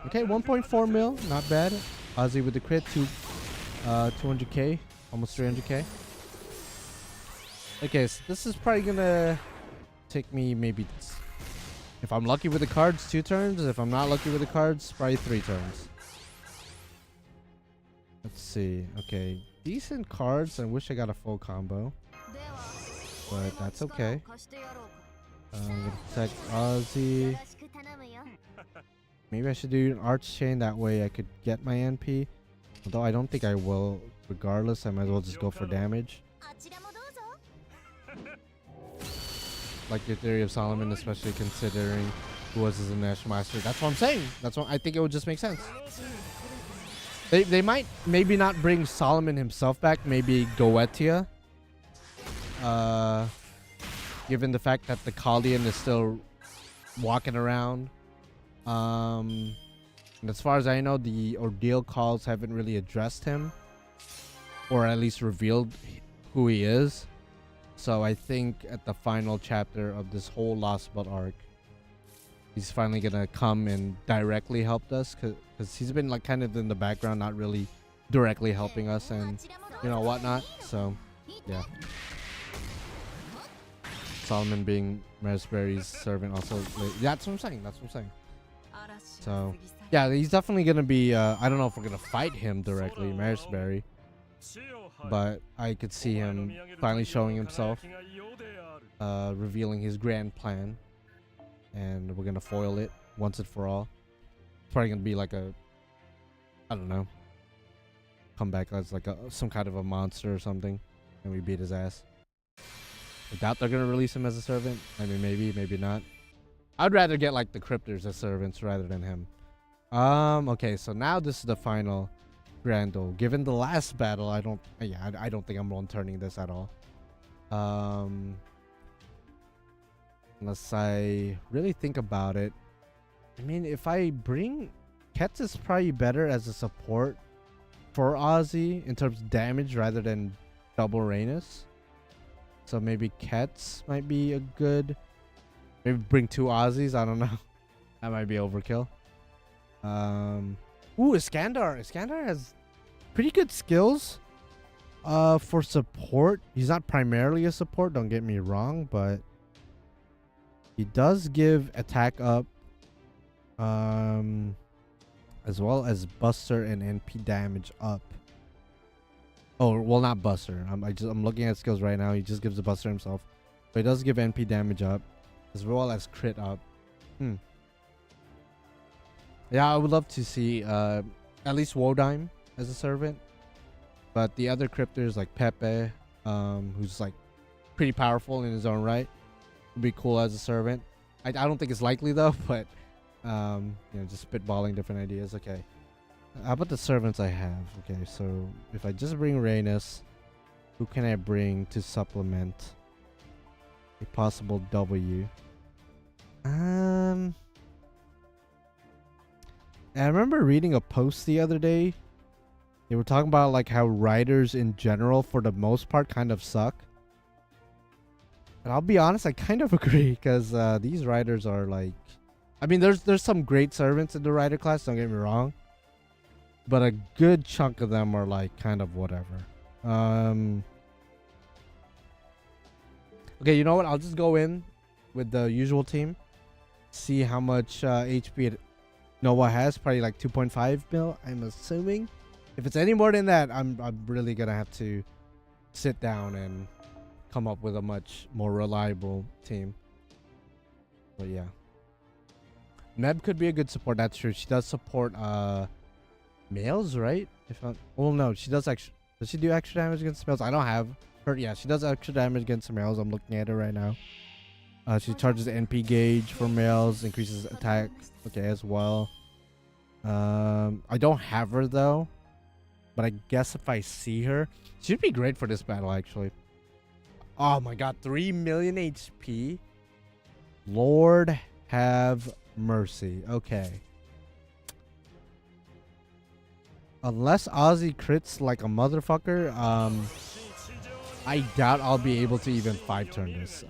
Okay, 1.4 mil, not bad. Ozzy with the crit to 200k, almost 300k. Okay, so this is probably gonna take me maybe, if I'm lucky with the cards, 2 turns. If I'm not lucky with the cards, probably 3 turns. Let's see. Okay, decent cards. I wish I got a full combo, but that's okay. I'm gonna protect Ozzy. Maybe I should do an Arch Chain, that way I could get my NP. Although I don't think I will. Regardless, I might as well just go for damage. Like your theory of Solomon, especially considering who was his national master. That's what I'm saying. That's what I think it would just make sense. They might maybe not bring Solomon himself back. Maybe Goetia. Given the fact that the Kalian is still walking around. And as far as I know, the Ordeal calls haven't really addressed him, or at least revealed who he is. So I think at the final chapter of this whole Lostbelt arc, he's finally gonna come and directly help us, because he's been like kind of in the background, not really directly helping us and whatnot. So yeah, Solomon being Raspberry's servant also. That's what I'm saying. That's what I'm saying. So yeah, he's definitely gonna be. I don't know if we're gonna fight him directly, Marisberry, but I could see him finally showing himself, revealing his grand plan, and we're gonna foil it once and for all. It's probably gonna be like a, I don't know, come back as like some kind of a monster or something, and we beat his ass. I doubt they're gonna release him as a servant. I mean, maybe, maybe not. I'd rather get like the cryptors as servants rather than him. Okay, so now this is the final grand duel. Given the last battle, I don't think I'm one turning this at all. Unless I really think about it. I mean, if I bring Ketz is probably better as a support for Ozzy in terms of damage rather than double Rhaenys. So maybe Ketz might be a good. Maybe bring 2 Ozzies. I don't know. That might be overkill. Ooh, Iskandar. Iskandar has pretty good skills. For support, he's not primarily a support. Don't get me wrong, but he does give attack up. As well as Buster and NP damage up. Oh, well, not Buster. I'm looking at skills right now. He just gives the Buster himself, but he does give NP damage up, as well as crit up. Yeah, I would love to see at least Wodime as a servant, but the other cryptors like Pepe, who's like pretty powerful in his own right, would be cool as a servant. I don't think it's likely though, but you know, just spitballing different ideas. Okay, how about the servants I have? Okay, so if I just bring Rhaenys, who can I bring to supplement a possible W? I remember reading a post the other day. They were talking about like how writers in general, for the most part, kind of suck. And I'll be honest, I kind of agree, because these writers are like, I mean, there's some great servants in the writer class, don't get me wrong, but a good chunk of them are like kind of whatever. Okay, you know what? I'll just go in with the usual team, see how much HP Noah has. Probably like 2.5 mil, I'm assuming. If it's any more than that, I'm really gonna have to sit down and come up with a much more reliable team. But yeah, Meb could be a good support. That's true. She does support males, right? If not, well, no, she does extra. Does she do extra damage against males? I don't have her. Yeah, she does extra damage against males. I'm looking at her right now. She charges NP gauge for males, increases attack. Okay, as well. I don't have her though, but I guess if I see her, she'd be great for this battle actually. Oh my god, 3 million HP. Lord have mercy. Okay. Unless Ozzy crits like a motherfucker, I doubt I'll be able to even 5-turn this.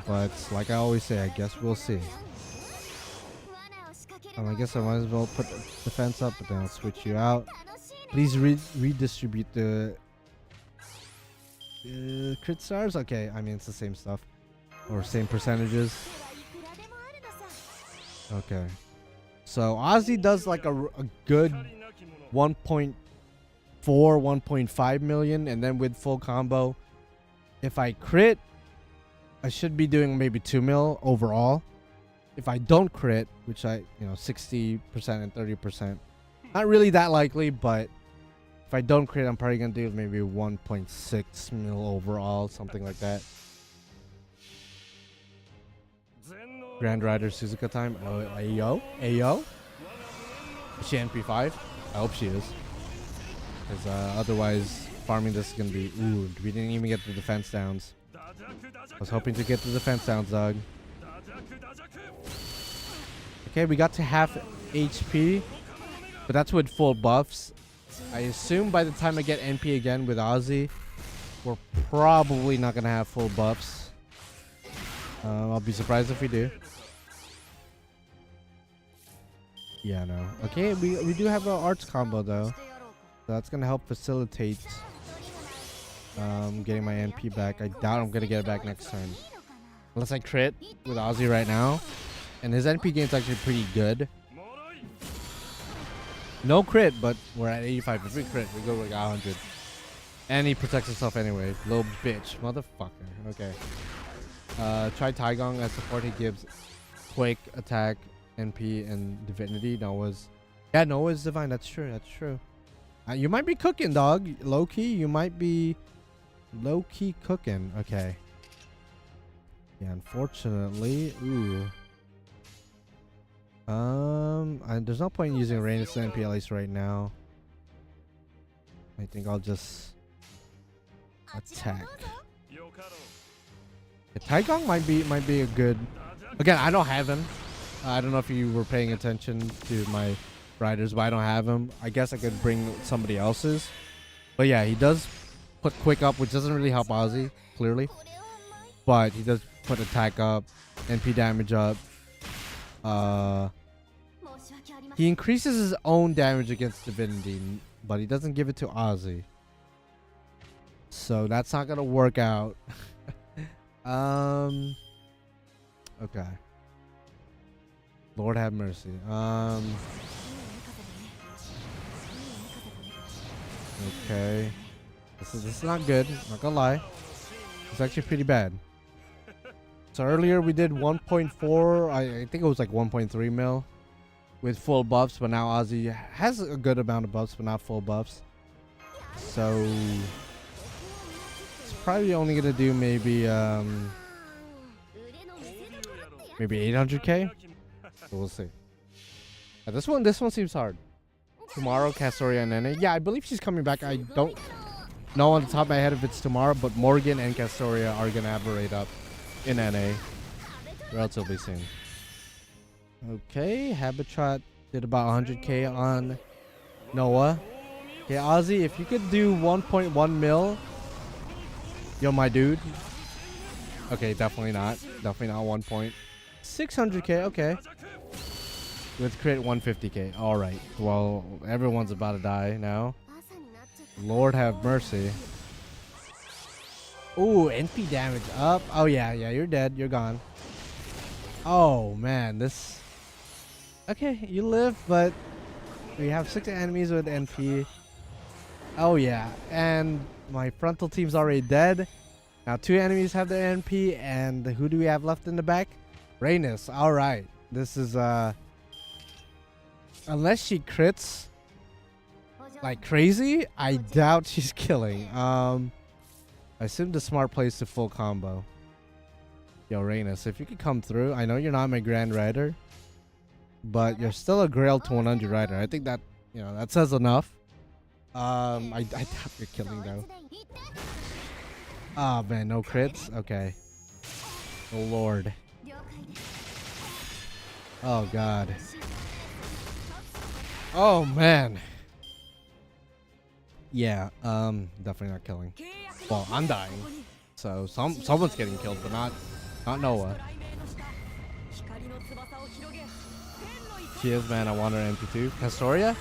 But like I always say, I guess we'll see. I guess I might as well put the defense up, but then I'll switch you out. Please redistribute the crit stars. Okay, I mean it's the same stuff, or same percentages. Okay, so Ozzy does like a good 1.4, 1.5 million, and then with full combo, if I crit, I should be doing maybe 2 mil overall. If I don't crit, which 60% and 30%, not really that likely, but if I don't crit, I'm probably gonna do maybe 1.6 mil overall, something like that. Grand Rider Suzuka time. Oh, Ayo? Is she NP5? I hope she is. Because otherwise, farming this is gonna be. Ooh, we didn't even get the defense downs. I was hoping to get the defense downs, dog. Okay, we got to half HP, but that's with full buffs. I assume by the time I get NP again with Ozzy, we're probably not gonna have full buffs. I'll be surprised if we do. Yeah, no. Okay, we do have an arts combo though, so that's gonna help facilitate getting my NP back. I doubt I'm gonna get it back next turn, unless I crit with Ozzy right now. And his NP game's actually pretty good. No crit, but we're at 85. If we crit, we go like 100. And he protects himself anyway. Little bitch. Motherfucker. Okay. Try Taigong as support. He gives Quake, Attack, NP, and Divinity. Noah's Divine. That's true. That's true. You might be cooking, dog. Low-key. You might be low-key cooking. Okay. Yeah, unfortunately. Ooh. There's no point in using Rhaenys and NP at least right now. I think I'll just attack. Yeah, Taigong might be a good. Again, I don't have him. I don't know if you were paying attention to my riders, but I don't have him. I guess I could bring somebody else's. But yeah, he does put quick up, which doesn't really help Ozzy, clearly. But he does put attack up, NP damage up. He increases his own damage against Divinity, but he doesn't give it to Ozzy. So that's not gonna work out. Okay. Lord have mercy. Okay. This is not good, not gonna lie. It's actually pretty bad. So earlier we did 1.4, I think it was like 1.3 mil with full buffs, but now Ozzy has a good amount of buffs, but not full buffs. So it's probably only gonna do maybe 800k. So we'll see. This one seems hard. Tomorrow, Castoria and Nene. Yeah, I believe she's coming back. I don't know on the top of my head if it's tomorrow, but Morgan and Castoria are gonna have a raid up in NA relatively soon. Okay, Habitat did about 100k on Noah. Okay, Ozzy, if you could do 1.1 mil, yo, my dude. Okay, definitely not 1.600k. Okay, let's create 150k. All right, well, everyone's about to die now. Lord have mercy. Ooh, NP damage up. Oh yeah, you're dead, you're gone. Oh man, this. Okay, you live, but we have 6 enemies with NP. Oh yeah, and my frontal team's already dead. Now 2 enemies have their NP, and who do we have left in the back? Rhaenys. All right, this is unless she crits like crazy, I doubt she's killing. I assume the smart play is to full combo. Yo, Rhaenys, if you could come through. I know you're not my Grand Rider, but you're still a Grail to 100 Rider. I think that, that says enough. I doubt you're killing though. Oh man, no crits? Okay. Oh lord. Oh god. Oh man. Yeah, definitely not killing. Well, I'm dying. So someone's getting killed, but not Noah. She is, man. I want her MP2. Castoria?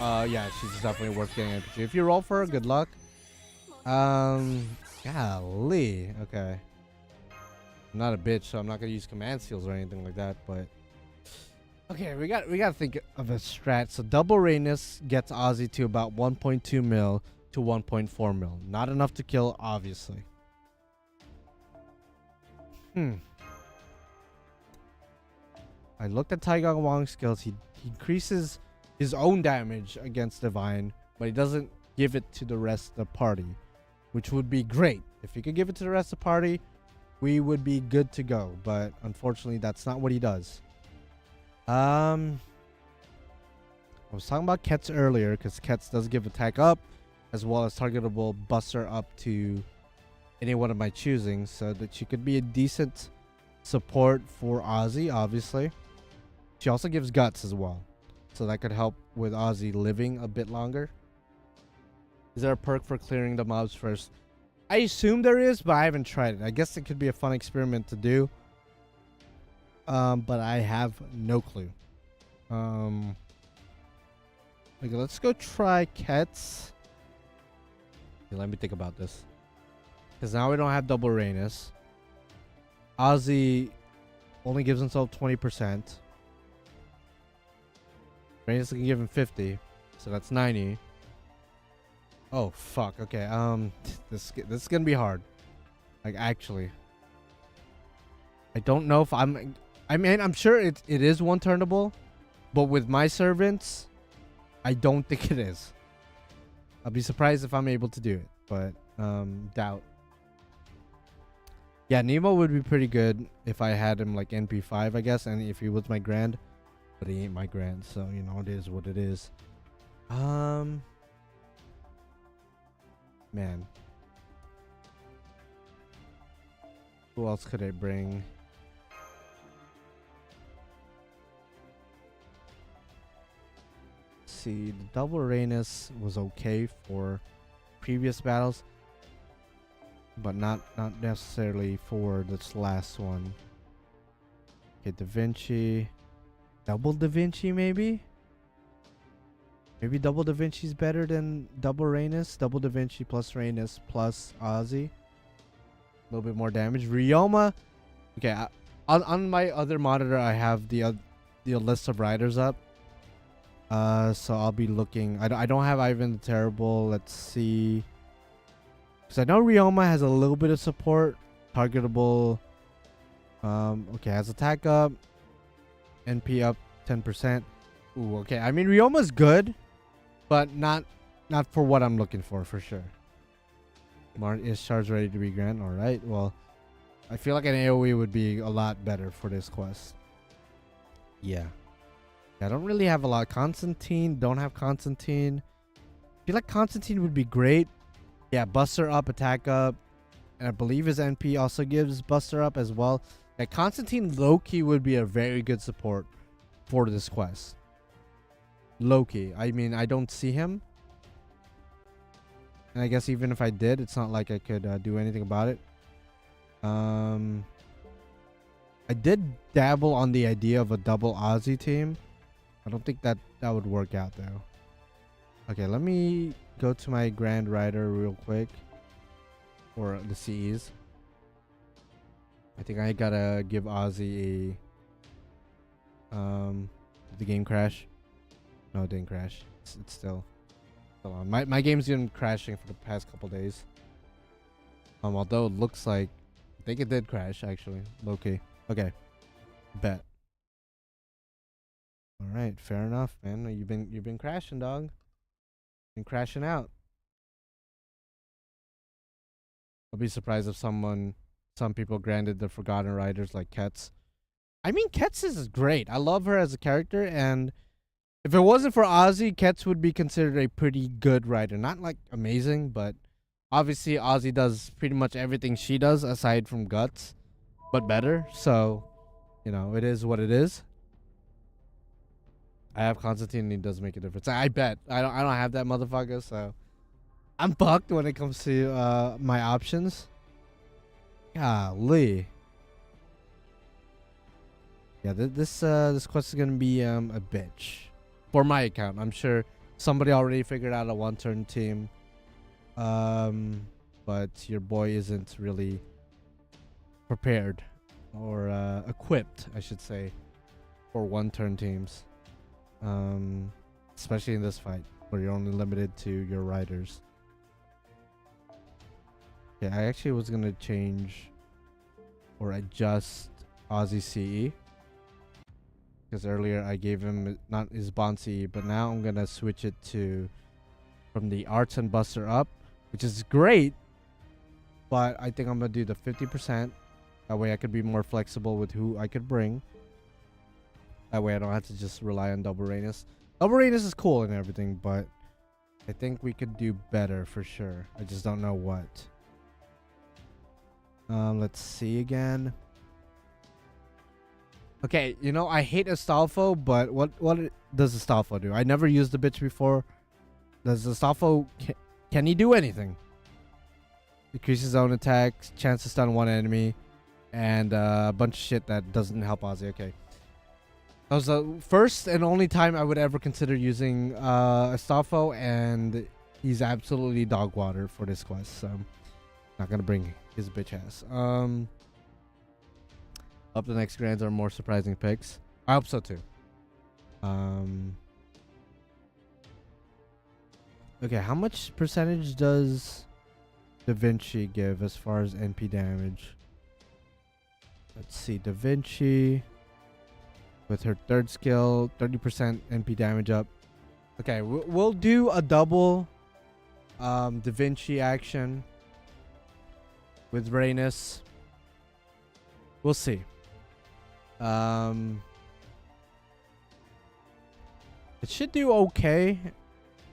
Yeah, she's definitely worth getting MP2. If you roll for her, good luck. Golly. Okay. I'm not a bitch, so I'm not gonna use command seals or anything like that, but okay, we gotta think of a strat. So double Rhaenys gets Ozzy to about 1.2 mil to 1.4 mil. Not enough to kill, obviously. I looked at Taigong Wang's skills. He increases his own damage against Divine, but he doesn't give it to the rest of the party, which would be great. If he could give it to the rest of the party, we would be good to go. But unfortunately, that's not what he does. I was talking about Ketz earlier because Ketz does give attack up as well as targetable buster up to any one of my choosing, so that she could be a decent support for Ozzy, obviously. She also gives guts as well, so that could help with Ozzy living a bit longer. Is there a perk for clearing the mobs first? I assume there is, but I haven't tried it. I guess it could be a fun experiment to do. But I have no clue. Okay, let's go try Ketz. Okay, let me think about this. Because now we don't have double Rhaenys. Ozzy only gives himself 20%. Rhaenys can give him 50, so that's 90. Oh fuck. Okay. This is gonna be hard. Like, actually, I don't know if I'm sure it is one turnable, but with my servants, I don't think it is. I'll be surprised if I'm able to do it, but doubt. Yeah, Nemo would be pretty good if I had him like NP5, I guess, and if he was my grand. But he ain't my grand, so you know, it is what it is. Man. Who else could I bring? See, the double Rhaenys was okay for previous battles, but not necessarily for this last one. Okay, Da Vinci. Double Da Vinci, maybe? Maybe double Da Vinci's better than double Rhaenys. Double Da Vinci plus Rhaenys plus Ozzy. A little bit more damage. Ryoma. Okay, on my other monitor, I have the list of riders up. So I'll be looking. I don't have Ivan the Terrible. Let's see. Because I know Ryoma has a little bit of support. Targetable. Okay, has attack up. NP up 10%. Ooh, okay. I mean, Ryoma's good, but not for what I'm looking for sure. Is Charge ready to be grand? All right. Well, I feel like an AoE would be a lot better for this quest. Yeah. I don't really have a lot. Constantine, don't have Constantine. I feel like Constantine would be great. Yeah, Buster up, attack up. And I believe his NP also gives Buster up as well. Yeah, Constantine low-key would be a very good support for this quest. Low-key. I mean, I don't see him. And I guess even if I did, it's not like I could do anything about it. I did dabble on the idea of a double Ozzy team. I don't think that would work out though. Okay, let me go to my Grand Rider real quick. Or the CEs. I think I gotta give Ozzy a... Did the game crash? No, it didn't crash. It's still on. My game's been crashing for the past couple days. Although it looks like... I think it did crash actually. Low-key. Okay. Bet. All right, fair enough, man. You've been crashing, dog. Been crashing out. I'll be surprised if some people granted the Forgotten Riders like Ketz. I mean, Ketz is great. I love her as a character, and if it wasn't for Ozzy, Ketz would be considered a pretty good rider. Not like amazing, but obviously Ozzy does pretty much everything she does aside from Guts, but better. So, you know, it is what it is. I have Constantine and he does make a difference. I bet. I don't have that motherfucker, so I'm fucked when it comes to my options. Golly. Yeah, this quest is gonna be a bitch. For my account. I'm sure somebody already figured out a one-turn team. But your boy isn't really prepared or equipped, I should say, for one-turn teams. Especially in this fight where you're only limited to your riders. Yeah, I actually was gonna change or adjust Ozzy CE because earlier I gave him not his bond CE, but now I'm gonna switch it to from the Arts and Buster up, which is great, but I think I'm gonna do the 50%. That way I could be more flexible with who I could bring. That way I don't have to just rely on double Rhaenys. Double Rhaenys is cool and everything, but I think we could do better for sure. I just don't know what. Let's see again. Okay, you know, I hate Astolfo, but what does Astolfo do? I never used the bitch before. Does Astolfo... Can he do anything? Decreases own attacks, chance to stun one enemy, and a bunch of shit that doesn't help Ozzy. Okay. That was the first and only time I would ever consider using Astolfo, and he's absolutely dog water for this quest, so not gonna bring his bitch ass. Up the next grands are more surprising picks. I hope so too. Okay, how much percentage does Da Vinci give as far as NP damage? Let's see, Da Vinci with her third skill, 30% NP damage up. Okay, we'll do a double Da Vinci action with Rhaenys. We'll see. It should do okay.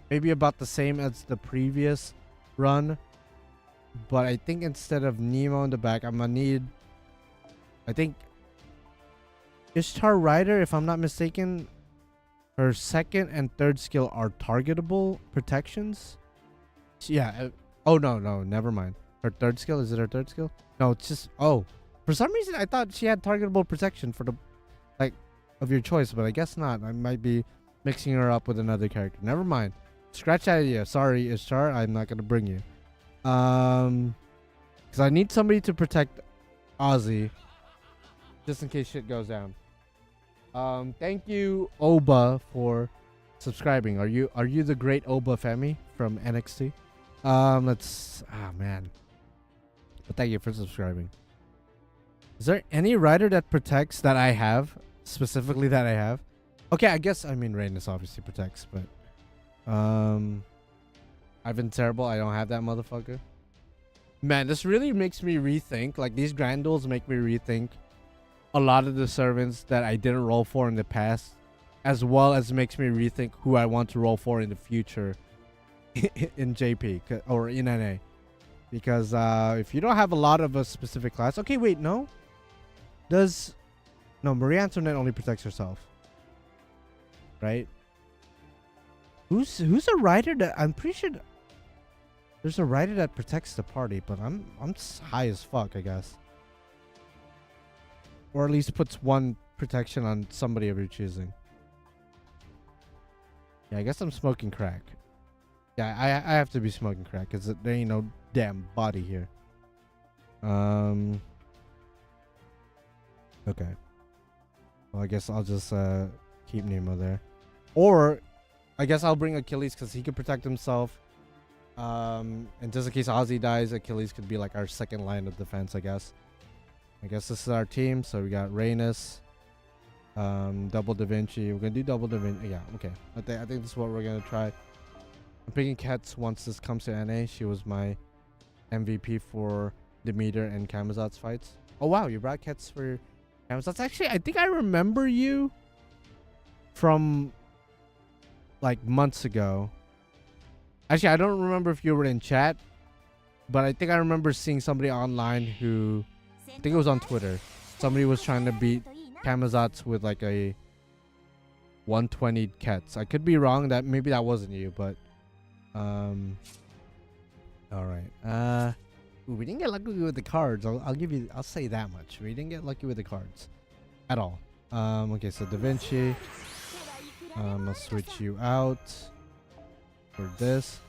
Maybe about the same as the previous run. But I think instead of Nemo in the back, I'm gonna need, I think, Ishtar Rider, if I'm not mistaken. Her second and third skill are targetable protections. Yeah. Oh, no, never mind. Her third skill, is it her third skill? No, it's just, oh. For some reason, I thought she had targetable protection for the, like, of your choice, but I guess not. I might be mixing her up with another character. Never mind. Scratch that idea. Sorry, Ishtar. I'm not going to bring you. Because I need somebody to protect Ozzy. Just in case shit goes down. Thank you, Oba, for subscribing. Are you the great Oba Femi from NXT? Man. But thank you for subscribing. Is there any rider that protects that I have? Specifically that I have? Okay, I guess, I mean, Rhaenys obviously protects, but... I've been terrible. I don't have that motherfucker. Man, this really makes me rethink. Like, these Grand Duels make me rethink a lot of the servants that I didn't roll for in the past, as well as makes me rethink who I want to roll for in the future in JP or in NA. Because if you don't have a lot of a specific class... Okay, wait, no? No, Marie Antoinette only protects herself. Right? Who's a rider that... I'm pretty sure... There's a rider that protects the party, but I'm high as fuck, I guess. Or at least puts one protection on somebody of your choosing. Yeah, I guess I'm smoking crack. Yeah, I have to be smoking crack because there ain't no damn body here. Okay. Well, I guess I'll just keep Nemo there. Or I guess I'll bring Achilles because he could protect himself. And just in case Ozzy dies, Achilles could be like our second line of defense, I guess. I guess this is our team. So we got Rhaenys, double Da Vinci. We're gonna do double Da Vinci. Yeah, okay. I think this is what we're gonna try. I'm picking Kets once this comes to NA. She was my MVP for Demeter and Camazot's fights. Oh wow, you brought Kets for Camazot's. Actually, I think I remember you from like months ago. Actually, I don't remember if you were in chat, but I think I remember seeing somebody online who, I think it was on Twitter. Somebody was trying to beat Camazot's with like a 120 Kets. I could be wrong. Maybe that wasn't you, but all right. Ooh, we didn't get lucky with the cards. I'll say that much. We didn't get lucky with the cards at all. Okay, so Da Vinci. I'll switch you out for this.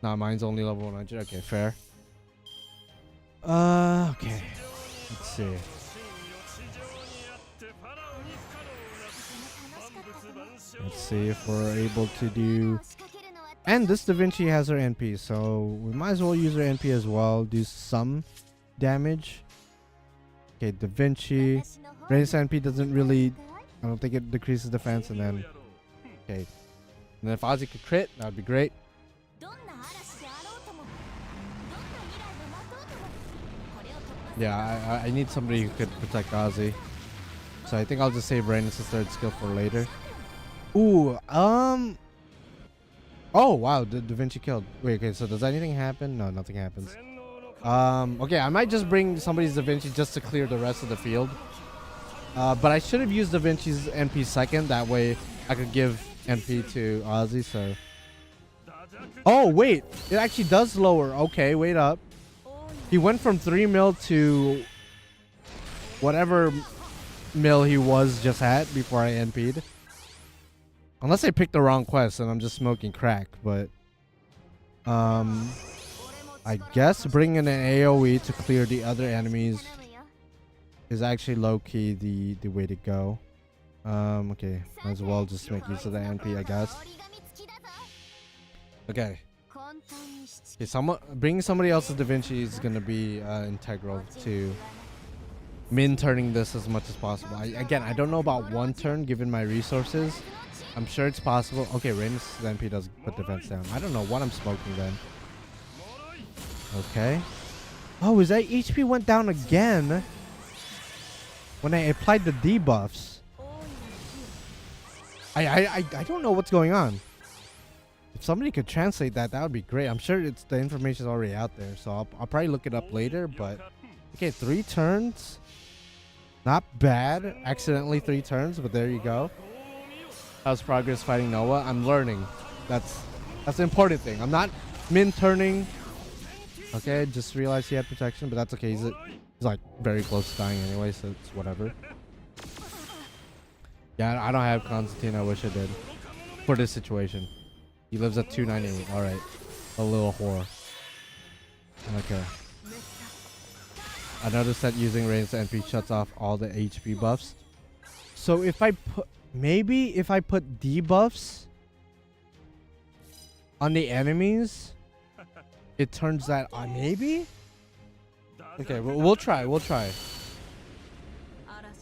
Nah, mine's only level 100. Okay, fair. Okay. Let's see. Let's see if we're able to do... And this Da Vinci has her NP, so we might as well use her NP as well. Do some damage. Okay, Da Vinci. Rhaenys NP doesn't really... I don't think it decreases defense, and then... Okay. And then if Ozzy could crit, that would be great. Yeah, I need somebody who could protect Ozzy. So I think I'll just save Rhaenys' third skill for later. Ooh, oh, wow, Da Vinci killed. Wait, okay, so does anything happen? No, nothing happens. Okay, I might just bring somebody's Da Vinci just to clear the rest of the field. But I should have used Da Vinci's NP second. That way I could give NP to Ozzy, so... Oh, wait, it actually does lower. Okay, wait up. He went from 3 mil to whatever mil he was just at before I NP'd. Unless I picked the wrong quest and I'm just smoking crack, but I guess bringing an AoE to clear the other enemies is actually low-key the way to go. Okay, might as well just make use of the NP, I guess. Okay. Okay, bringing somebody else's Da Vinci is gonna be integral to min turning this as much as possible. Again, I don't know about one turn given my resources. I'm sure it's possible. Okay, Rhaenys' NP does put defense down. I don't know what I'm smoking then. Okay. Oh, is that HP went down again? when I applied the debuffs, I don't know what's going on. If somebody could translate that, that would be great. I'm sure it's the information is already out there, so I'll probably look it up later. But okay, 3 turns, not bad. Accidentally 3 turns, but there you go. How's progress fighting Noah? I'm learning. That's the important thing. I'm not min turning. Okay, just realized he had protection, but that's okay. He's like very close to dying anyway, so it's whatever. Yeah, I don't have Constantine. I wish I did for this situation. He lives at 298. All right, a little whore. Okay. I noticed that using ranged NP shuts off all the HP buffs. So if I put if I put debuffs on the enemies, it turns that on. Maybe. Okay, we'll try. We'll try.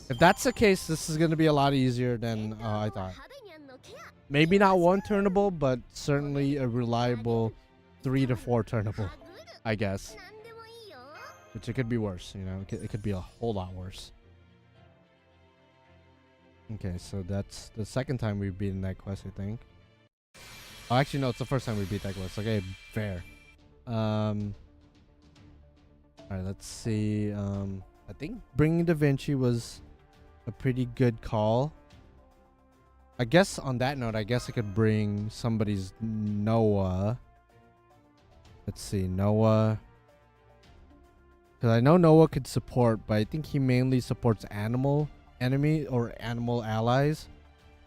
If that's the case, this is gonna be a lot easier than I thought. Maybe not 1 turnable, but certainly a reliable 3 to 4 turnable, I guess. Which it could be worse, you know. It could be a whole lot worse. Okay, so that's the second time we've beaten that quest, I think. Oh, actually, no, it's the first time we beat that quest. Okay, fair. Alright, let's see. I think bringing Da Vinci was a pretty good call. I guess on that note, I guess I could bring somebody's Noah. Let's see, Noah. Because I know Noah could support, but I think he mainly supports animal enemy or animal allies,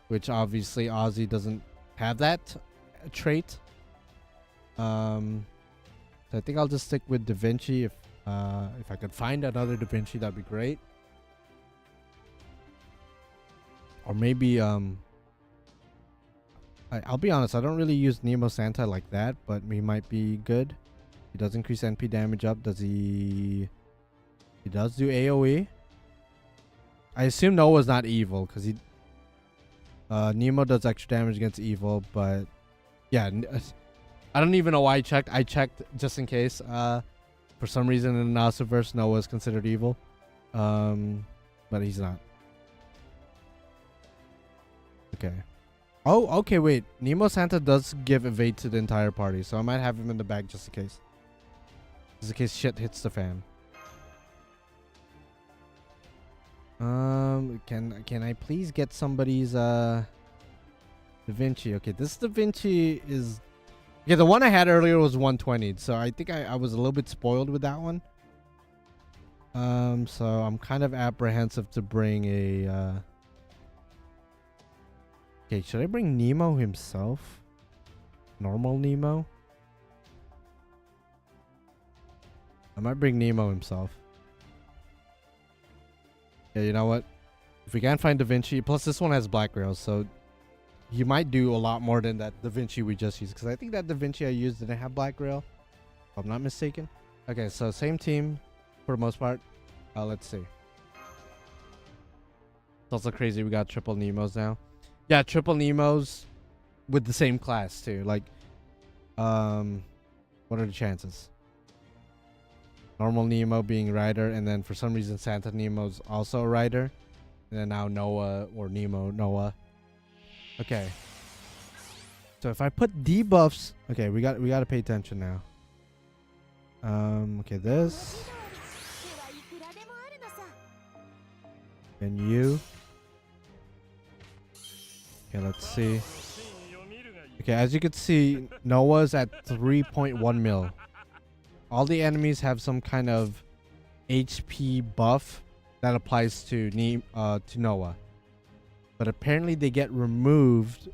which obviously Ozzy doesn't have that trait. So I think I'll just stick with Da Vinci. If I could find another Da Vinci, that'd be great. Or maybe I'll be honest, I don't really use Nemo Santa like that, but he might be good. He does increase NP damage up. Does he? He does do AoE. I assume Noah's not evil because he. Nemo does extra damage against evil, but yeah, I don't even know why I checked. I checked just in case. For some reason in the Nasuverse, Noah is considered evil, but he's not. Okay. Oh, okay, wait. Nemo Santa does give evade to the entire party, so I might have him in the bag just in case. Just in case shit hits the fan. Can I please get somebody's Da Vinci? Okay, this Da Vinci is... Yeah, the one I had earlier was 120, so I think I was a little bit spoiled with that one. So I'm kind of apprehensive to bring a... Okay, should I bring Nemo himself? Normal Nemo? I might bring Nemo himself. Yeah, you know what? If we can't find Da Vinci, plus this one has black rails, so you might do a lot more than that Da Vinci we just used. Because I think that Da Vinci I used didn't have black rail, if I'm not mistaken. Okay, so same team for the most part. Let's see. It's also crazy we got triple Nemos now. Yeah, triple Nemos with the same class too. Like, what are the chances? Normal Nemo being Rider, and then for some reason Santa Nemo's also a Rider, and then now Noah or Nemo Noah. Okay. So if I put debuffs, okay, we got to pay attention now. Okay, this. And you. Okay, let's see. Okay, as you can see, Noah's at 3.1 mil. All the enemies have some kind of HP buff that applies to Noah. But apparently they get removed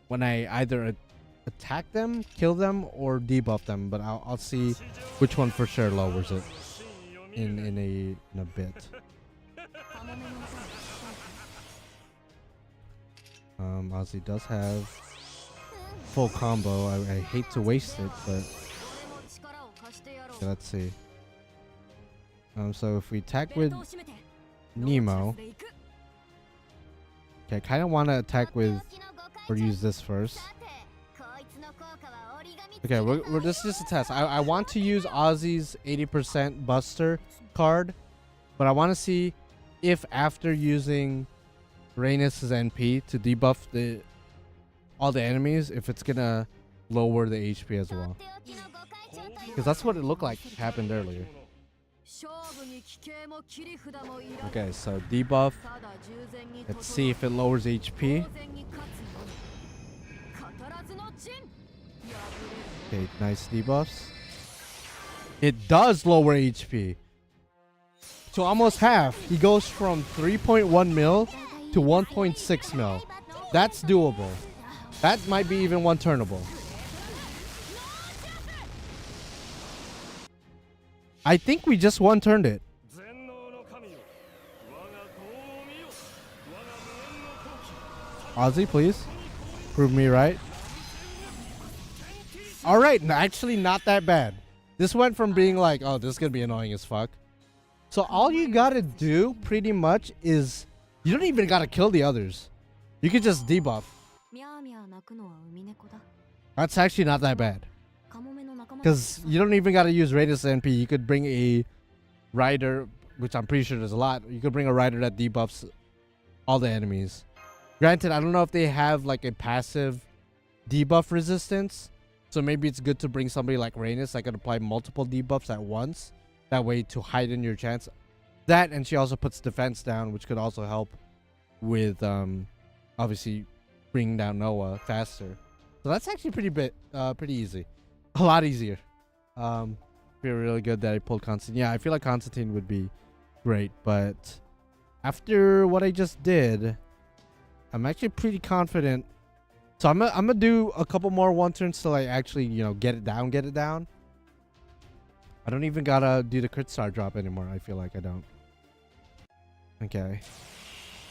when I either attack them, kill them, or debuff them. But I'll see which one for sure lowers it in a bit. Ozzy does have full combo. I hate to waste it, but okay, let's see. So if we attack with Nemo, okay, I kind of want to attack with or use this first. Okay, this is just a test. I want to use Ozzy's 80% Buster card, but I want to see if after using Rhaenys' NP to debuff all the enemies, if it's gonna lower the HP as well. Because that's what it looked like happened earlier. Okay, so debuff. Let's see if it lowers HP. Okay, nice debuffs. It does lower HP. So almost half. He goes from 3.1 mil to 1.6 mil. That's doable. That might be even one turnable. I think we just one turned it. Ozzy, please. Prove me right. Alright, actually not that bad. This went from being like, oh, this is gonna be annoying as fuck. So all you gotta do, pretty much, is you don't even gotta kill the others. You can just debuff. That's actually not that bad. Because you don't even gotta use Rhaenys NP. You could bring a rider, which I'm pretty sure there's a lot. You could bring a rider that debuffs all the enemies. Granted, I don't know if they have like a passive debuff resistance. So maybe it's good to bring somebody like Rhaenys that can apply multiple debuffs at once. That way to heighten your chance. That, and she also puts defense down, which could also help with obviously bringing down Noah faster. So that's actually pretty easy. A lot easier. Feel really good that I pulled Constantine. Yeah, I feel like Constantine would be great, but after what I just did, I'm actually pretty confident. So I'm gonna do a couple more one turns till I actually, you know, get it down. I don't even gotta do the crit star drop anymore. I feel like I don't. Okay.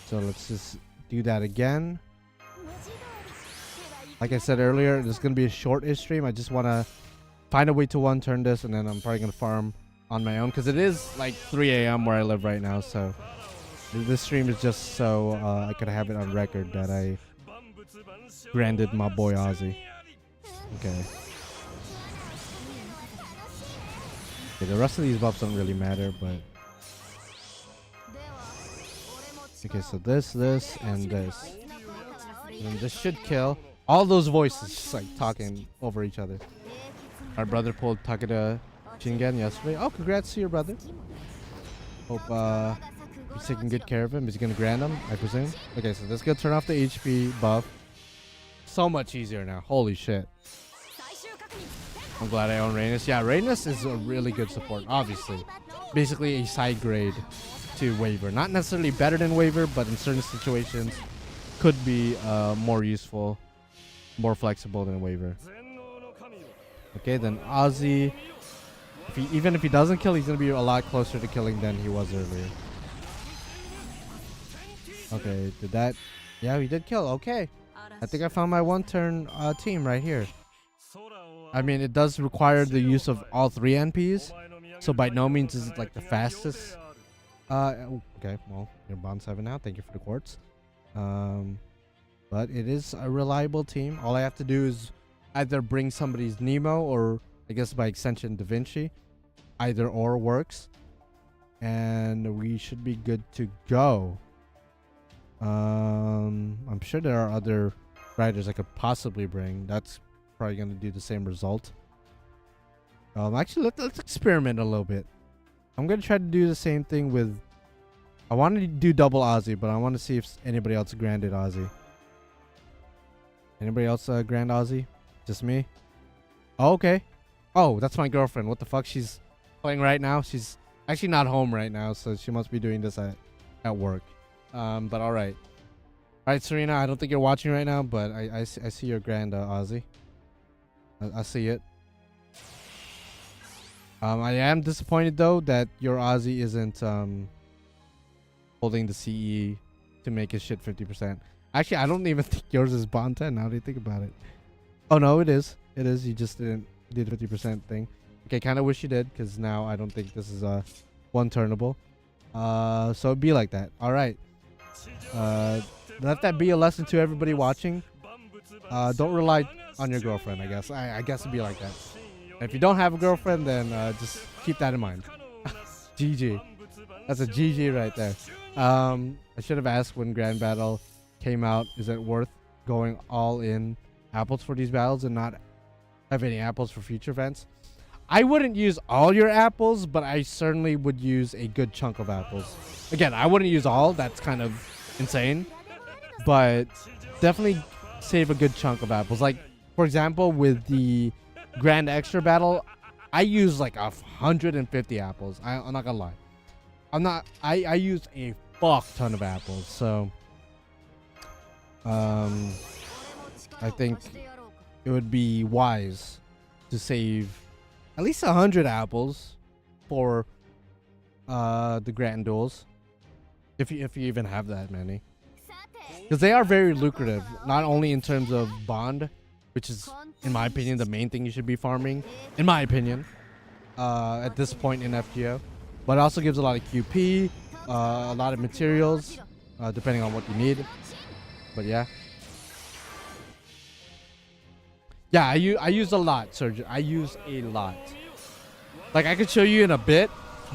So let's just do that again. Like I said earlier, this is going to be a short-ish stream. I just want to find a way to one-turn this, and then I'm probably going to farm on my own. Because it is like 3 a.m. where I live right now, so this stream is just so I could have it on record that I branded my boy Ozzy. Okay. The rest of these buffs don't really matter, but... Okay, so this, and this. And this should kill. All those voices just like talking over each other. Our brother pulled Takeda Shingen yesterday. Oh, congrats to your brother. Hope he's taking good care of him. He's gonna grant him, I presume. Okay, so let's go turn off the HP buff. So much easier now. Holy shit. I'm glad I own Rhaenys. Yeah, Rhaenys is a really good support, obviously. Basically a side grade to Waver. Not necessarily better than Waver, but in certain situations could be more useful, more flexible than Waver. Okay, then Ozzy. Even if he doesn't kill, he's going to be a lot closer to killing than he was earlier. Okay, did that... Yeah, he did kill. Okay. I think I found my one-turn team right here. I mean, it does require the use of all 3 NPs, so by no means is it like the fastest. Okay, well, you're bond 7 now. Thank you for the quartz. But it is a reliable team. All I have to do is either bring somebody's Nemo or, I guess by extension, Da Vinci. Either or works. And we should be good to go. I'm sure there are other riders I could possibly bring. That's probably going to do the same result. Actually, let's experiment a little bit. I'm going to try to do the same thing with... I want to do double Ozzy, but I want to see if anybody else granded Ozzy. Anybody else grand Ozzy? Just me? Oh, okay. Oh, that's my girlfriend. What the fuck? She's playing right now. She's actually not home right now, so she must be doing this at work. But all right. All right, Serena, I don't think you're watching right now, but I see your grand Ozzy. I see it. I am disappointed though that your Ozzy isn't holding the CE to make his shit 50%. Actually, I don't even think yours is bond 10 now that you think about it. Oh no, it is. It is. You just didn't do the 50% thing. Okay, kind of wish you did, because now I don't think this is one turnable. So it'd be like that. All right. Let that be a lesson to everybody watching. Don't rely on your girlfriend, I guess. I guess it'd be like that. If you don't have a girlfriend, then just keep that in mind. GG. That's a GG right there. I should have asked when Grand Battle came out, is it worth going all in apples for these battles and not have any apples for future events? I wouldn't use all your apples, but I certainly would use a good chunk of apples. Again, I wouldn't use all. That's kind of insane. But definitely save a good chunk of apples. Like, for example, with the Grand Extra Battle, I use like 150 apples. I'm not gonna lie. I used a fuck ton of apples. So, I think it would be wise to save at least 100 apples for the Grand Duels, if you even have that many, because they are very lucrative. Not only in terms of bond, which is, in my opinion, the main thing you should be farming, in my opinion, at this point in FGO, but it also gives a lot of QP, a lot of materials, depending on what you need. But yeah. Yeah, I use a lot, Sergio. I use a lot. Like, I could show you in a bit,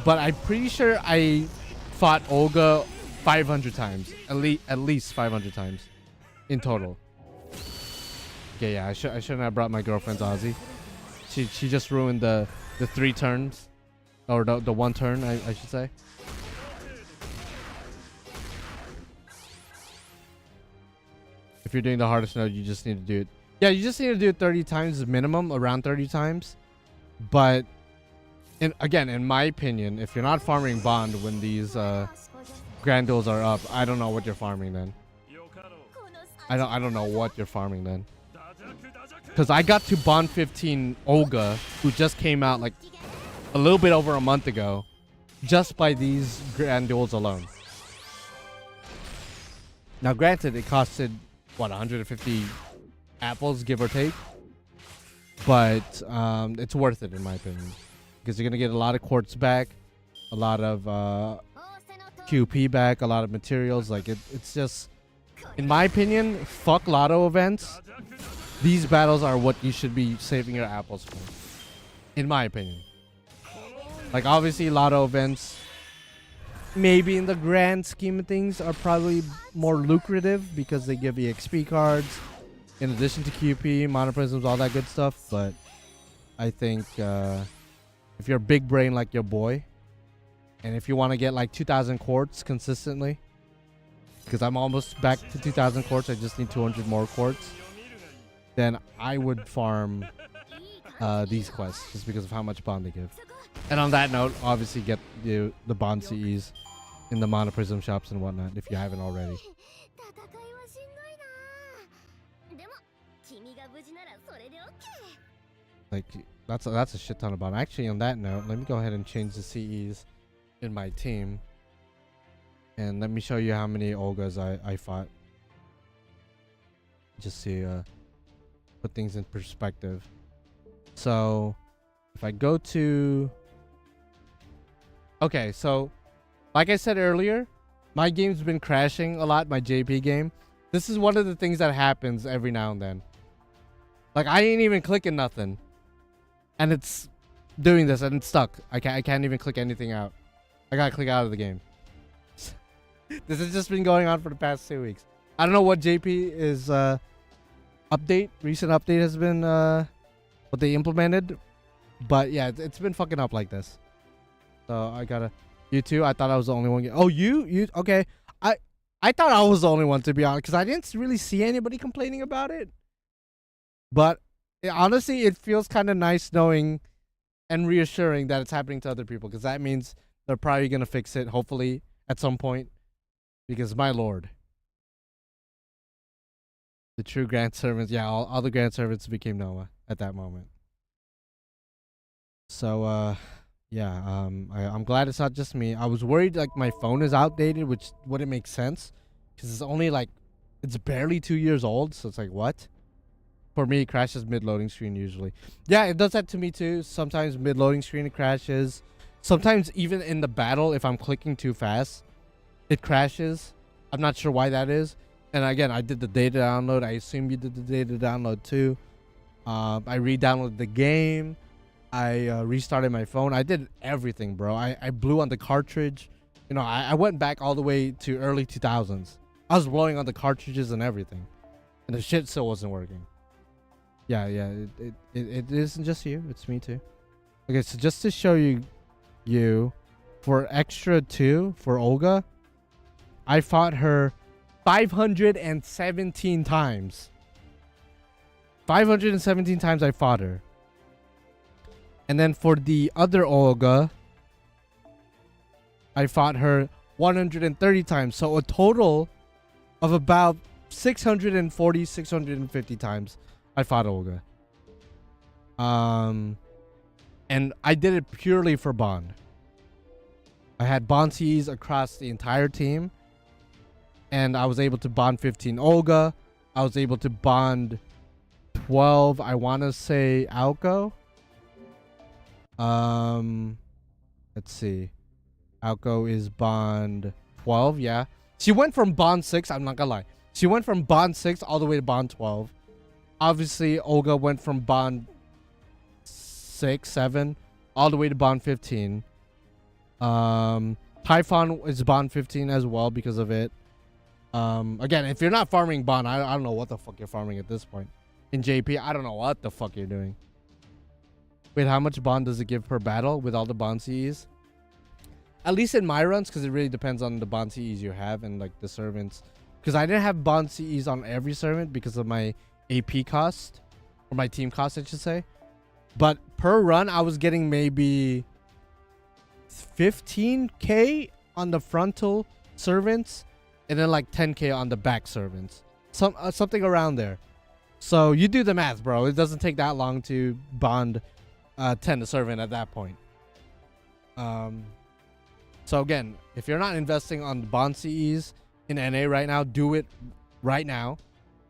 but I'm pretty sure I fought Olga 500 times. At least 500 times in total. Okay, yeah, I shouldn't have brought my girlfriend's Aussie. She just ruined the 3 turns. Or the 1 turn, I should say. If you're doing the hardest node, you just need to do it. Yeah, you just need to do it 30 times minimum, around 30 times. But, again, in my opinion, if you're not farming bond when these Grand Duels are up, I don't know what you're farming then. I don't know what you're farming then. Because I got to bond 15 Olga, who just came out like a little bit over a month ago, just by these Grand Duels alone. Now, granted, it costed, what, 150 apples, give or take, but it's worth it in my opinion, because you're gonna get a lot of quartz back, a lot of QP back, a lot of materials. Like, it's just, in my opinion, fuck lotto events. These battles are what you should be saving your apples for, in my opinion. Like, obviously lotto events, maybe in the grand scheme of things, are probably more lucrative because they give EXP cards in addition to QP, monoprisms, all that good stuff. But I think if you're a big brain like your boy, and if you want to get like 2,000 quartz consistently, because I'm almost back to 2,000 quartz, I just need 200 more quartz, then I would farm these quests just because of how much bond they give. And on that note, obviously get the bond CEs in the monoprism shops and whatnot if you haven't already. Like, that's a shit ton of bond. Actually, on that note, let me go ahead and change the CEs in my team, and let me show you how many Olgas I fought, just to put things in perspective. So if I go to, okay, so like I said earlier, my game's been crashing a lot, my JP game. This is one of the things that happens every now and then. Like, I ain't even clicking nothing, and it's doing this, and it's stuck. I can't even click anything out. I gotta click out of the game. This has just been going on for the past 2 weeks. I don't know what JP is recent update has been what they implemented, but yeah, it's been fucking up like this. So I gotta, you too. I thought I was the only one. Oh, you okay? I thought I was the only one, to be honest, because I didn't really see anybody complaining about it. But honestly, it feels kind of nice knowing and reassuring that it's happening to other people, because that means they're probably gonna fix it, hopefully, at some point. Because my lord, the true Grand Servants, yeah, all the Grand Servants became Noah at that moment. So yeah, I'm glad it's not just me. I was worried like my phone is outdated, which wouldn't make sense, because it's only like, it's barely 2 years old. So it's like, what? For me, it crashes mid-loading screen usually. Yeah, it does that to me too. Sometimes mid-loading screen it crashes. Sometimes even in the battle, if I'm clicking too fast, it crashes. I'm not sure why that is. And again, I did the data download. I assume you did the data download too. I re-downloaded the game. I restarted my phone. I did everything, bro. I blew on the cartridge. You know, I went back all the way to early 2000s. I was blowing on the cartridges and everything, and the shit still wasn't working. Yeah, it isn't just you, it's me too. Okay, so just to show you for extra 2 for Olga, I fought her 517 times. 517 times I fought her. And then for the other Olga, I fought her 130 times. So a total of about 640, 650 times I fought Olga. And I did it purely for bond. I had bond CEs across the entire team. And I was able to bond 15 Olga. I was able to bond 12, I want to say, Alco. Let's see. Alco is bond 12, yeah. She went from bond 6, I'm not gonna lie. She went from bond 6 all the way to bond 12. Obviously, Olga went from bond 6, 7, all the way to bond 15. Typhon is bond 15 as well because of it. Again, if you're not farming bond, I don't know what the fuck you're farming at this point. In JP, I don't know what the fuck you're doing. Wait, how much bond does it give per battle with all the bond CEs? At least in my runs, because it really depends on the bond CEs you have and like the servants. Because I didn't have bond CEs on every servant because of my AP cost. Or my team cost, I should say. But per run, I was getting maybe 15k on the frontal servants. And then like 10k on the back servants. Something around there. So you do the math, bro. It doesn't take that long to bond 10 a servant at that point. So again, if you're not investing on bond CEs in NA right now, do it right now.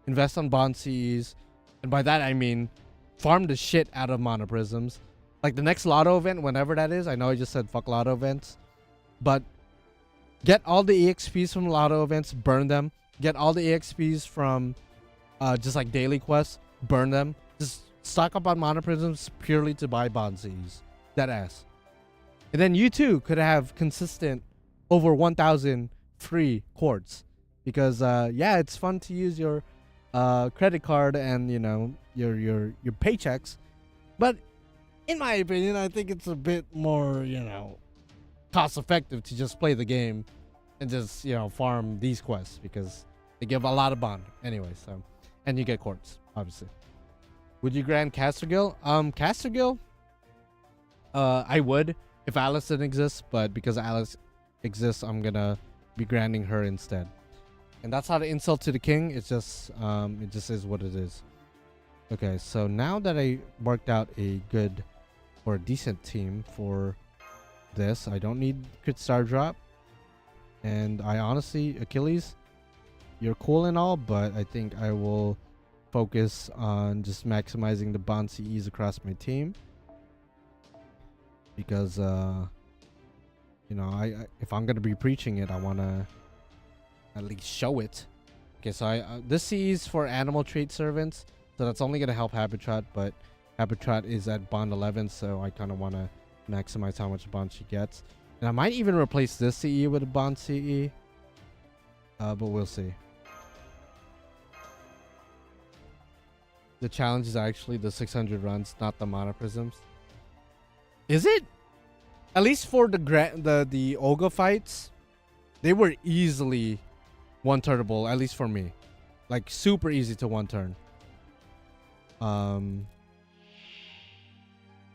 Invest on bond CEs. And by that I mean farm the shit out of monoprisms. Like the next lotto event, whenever that is. I know I just said fuck lotto events. But get all the EXPs from lotto events, burn them. Get all the EXPs from just like daily quests, burn them. Just stock up on monoprisms purely to buy bond CEs. That ass. And then you too could have consistent over 1,000 free quartz. Because yeah, it's fun to use your credit card and you know your paychecks. But in my opinion, I think it's a bit more, you know, cost effective to just play the game and just, you know, farm these quests because they give a lot of bond anyway. So, and you get quartz, obviously. Would you grant Castergill? Castergill, I would if Alice didn't exist, but because Alice exists, I'm gonna be granting her instead. And that's not an insult to the king. It's just it just is what it is. Okay, so now that I worked out a good or a decent team for this, I don't need crit star drop. And I honestly, Achilles, you're cool and all, but I think I will focus on just maximizing the bond CEs across my team. Because you know, I if I'm gonna be preaching it, I wanna at least show it. Okay, so this CE is for animal trait servants, so that's only gonna help Habitat, but Habitat is at bond 11, so I kind of want to maximize how much bond she gets. And I might even replace this CE with a bond CE, but we'll see. The challenge is actually the 600 runs, not the monoprisms. Is it? At least for the Olga fights, they were easily one-turnable, at least for me. Like super easy to one-turn. And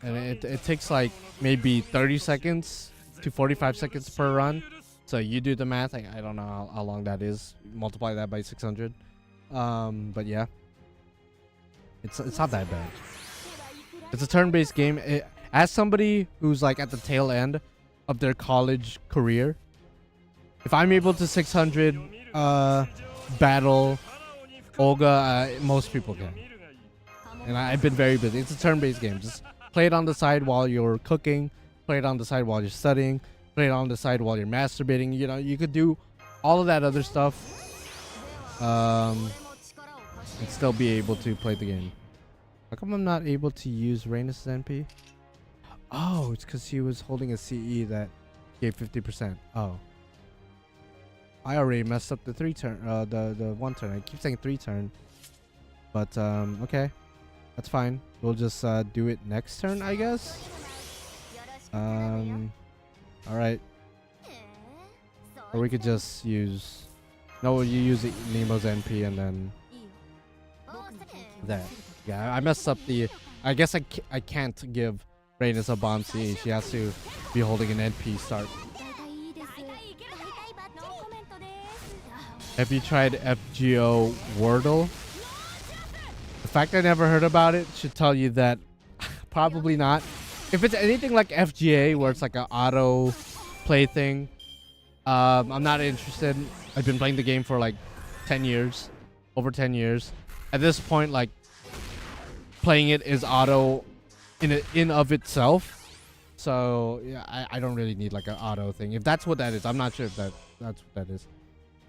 it takes like maybe 30 seconds to 45 seconds per run. So you do the math. I don't know how long that is. Multiply that by 600. But yeah, it's not that bad. It's a turn-based game. As somebody who's like at the tail end of their college career, if I'm able to 600 battle Olga, most people can. And I've been very busy. It's a turn-based game. Just play it on the side while you're cooking. Play it on the side while you're studying. Play it on the side while you're masturbating. You know, you could do all of that other stuff. And still be able to play the game. How come I'm not able to use Rhaenys' NP? Oh, it's because he was holding a CE that gave 50%. Oh, I already messed up the 3-turn, the 1-turn. I keep saying 3-turn, but okay, that's fine. We'll just do it next turn, I guess. All right. Or we could just use. No, you use Nemo's NP and then that. Yeah, I messed up the. I guess I can't give Reyna's a bomb CE. She has to be holding an NP start. Have you tried FGO Wordle? The fact I never heard about it should tell you that probably not. If it's anything like FGA, where it's like an auto play thing, I'm not interested. I've been playing the game for like 10 years, over 10 years. At this point, like playing it is auto in of itself. So yeah, I don't really need like an auto thing. If that's what that is, I'm not sure if that's what that is.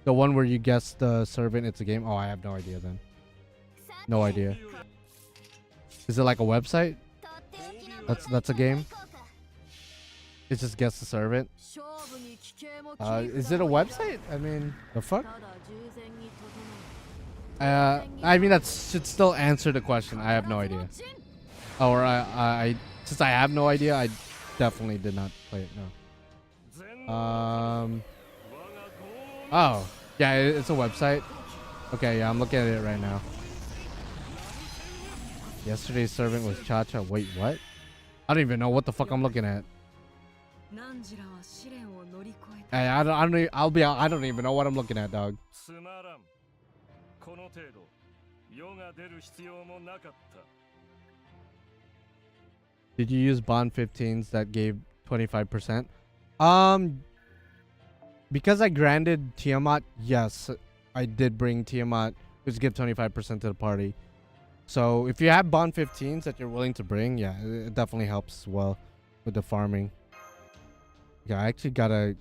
The one where you guess the servant, it's a game. Oh, I have no idea then. No idea. Is it like a website? That's a game. It's just guess the servant. Is it a website? I mean, the fuck? I mean that should still answer the question. I have no idea. Or I since I have no idea, I definitely did not play it. No. Oh, yeah, it's a website. Okay, yeah, I'm looking at it right now. Yesterday's servant was Cha-Cha. Wait, what? I don't even know what the fuck I'm looking at. I don't even know what I'm looking at, dog. Did you use bond 15s that gave 25%? Because I granted Tiamat, yes, I did bring Tiamat, which give 25% to the party. So if you have bond 15s that you're willing to bring, yeah, it definitely helps as well with the farming. Yeah, I actually gotta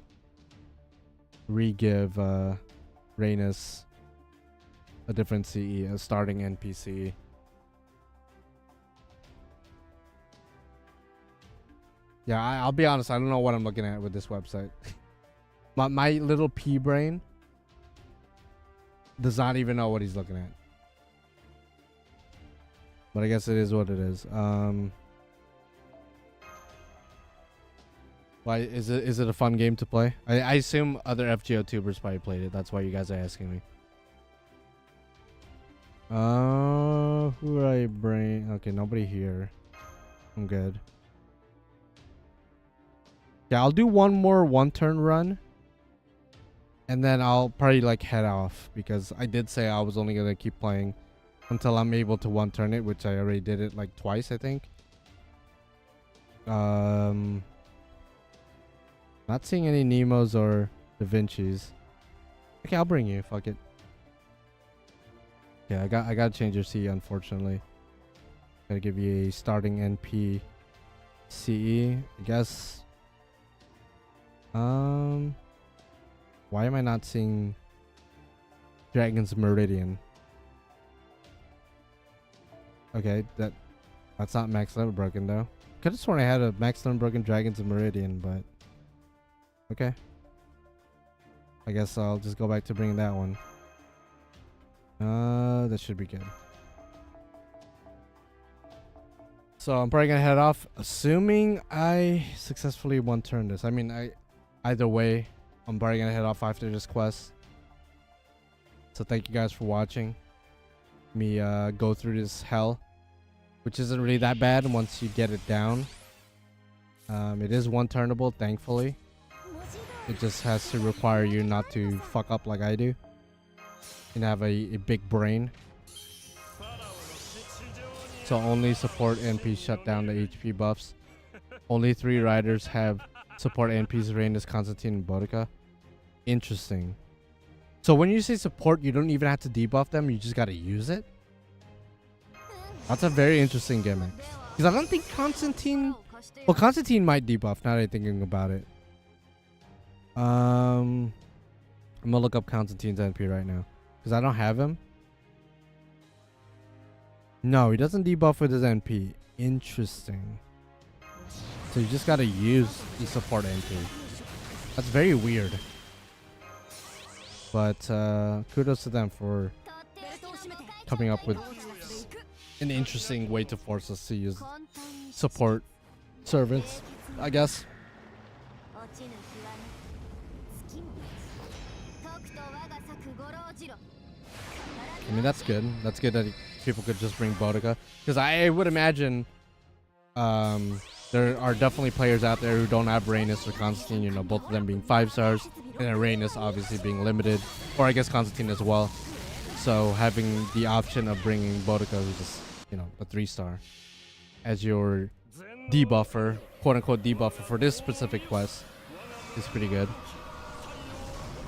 re-give Reyna's a different CE, a starting NPC. Yeah, I'll be honest, I don't know what I'm looking at with this website. my little pea brain does not even know what he's looking at. But I guess it is what it is. Why is it a fun game to play? I assume other FGO tubers probably played it. That's why you guys are asking me. Who do I bring? Okay, nobody here. I'm good. Yeah, I'll do one more 1-turn run. And then I'll probably like head off because I did say I was only gonna keep playing until I'm able to 1-turn it, which I already did it like twice, I think. Not seeing any Nemos or Da Vinci's. Okay, I'll bring you. Fuck it. Yeah, I gotta change your CE, unfortunately. Gotta give you a starting NP CE, I guess. Why am I not seeing Dragon's Meridian? Okay, that's not max level broken though. Could have sworn I had a max level broken Dragon's Meridian, but okay. I guess I'll just go back to bringing that one. That should be good. So I'm probably gonna head off, assuming I successfully 1-turn this. I mean, either way, I'm probably gonna head off after this quest. So thank you guys for watching me go through this hell, which isn't really that bad once you get it down. It is 1-turnable, thankfully. It just has to require you not to fuck up like I do and have a big brain. So only support NPs shut down the HP buffs. Only 3 riders have support NPs: Reyna's, Constantine, and Bodica. Interesting. So when you say support, you don't even have to debuff them, you just gotta use it? That's a very interesting gimmick. Because I don't think Constantine... Well, Constantine might debuff, now that I'm thinking about it. I'm gonna look up Constantine's NP right now. Because I don't have him. No, he doesn't debuff with his NP. Interesting. So you just gotta use the support NP. That's very weird. But kudos to them for coming up with an interesting way to force us to use support servants, I guess. I mean, that's good. That's good that people could just bring Bodica. Because I would imagine there are definitely players out there who don't have Rhaenys or Constantine, you know, both of them being 5 stars. And then Rhaenys obviously being limited. Or I guess Constantine as well. So having the option of bringing Bodica, who's just, you know, a 3-star, as your debuffer, quote-unquote debuffer for this specific quest is pretty good.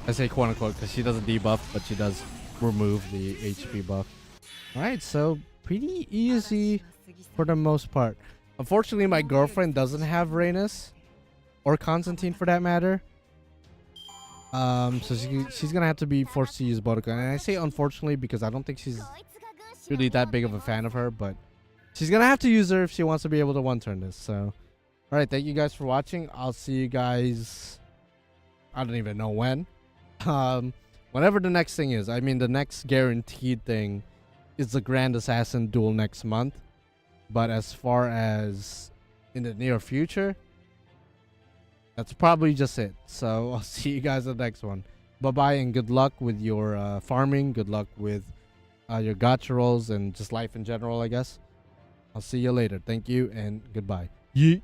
I say quote-unquote because she doesn't debuff, but she does remove the HP buff. Alright, so pretty easy for the most part. Unfortunately, my girlfriend doesn't have Rhaenys or Constantine for that matter. So she's gonna have to be forced to use Bodica. And I say unfortunately because I don't think she's really that big of a fan of her, but she's gonna have to use her if she wants to be able to one-turn this. So, alright, thank you guys for watching. I'll see you guys, I don't even know when. Whenever the next thing is. I mean, the next guaranteed thing is the Grand Assassin Duel next month. But as far as in the near future, that's probably just it. So I'll see you guys in the next one. Bye-bye and good luck with your farming. Good luck with your gacha rolls and just life in general, I guess. I'll see you later. Thank you and goodbye. Yeet.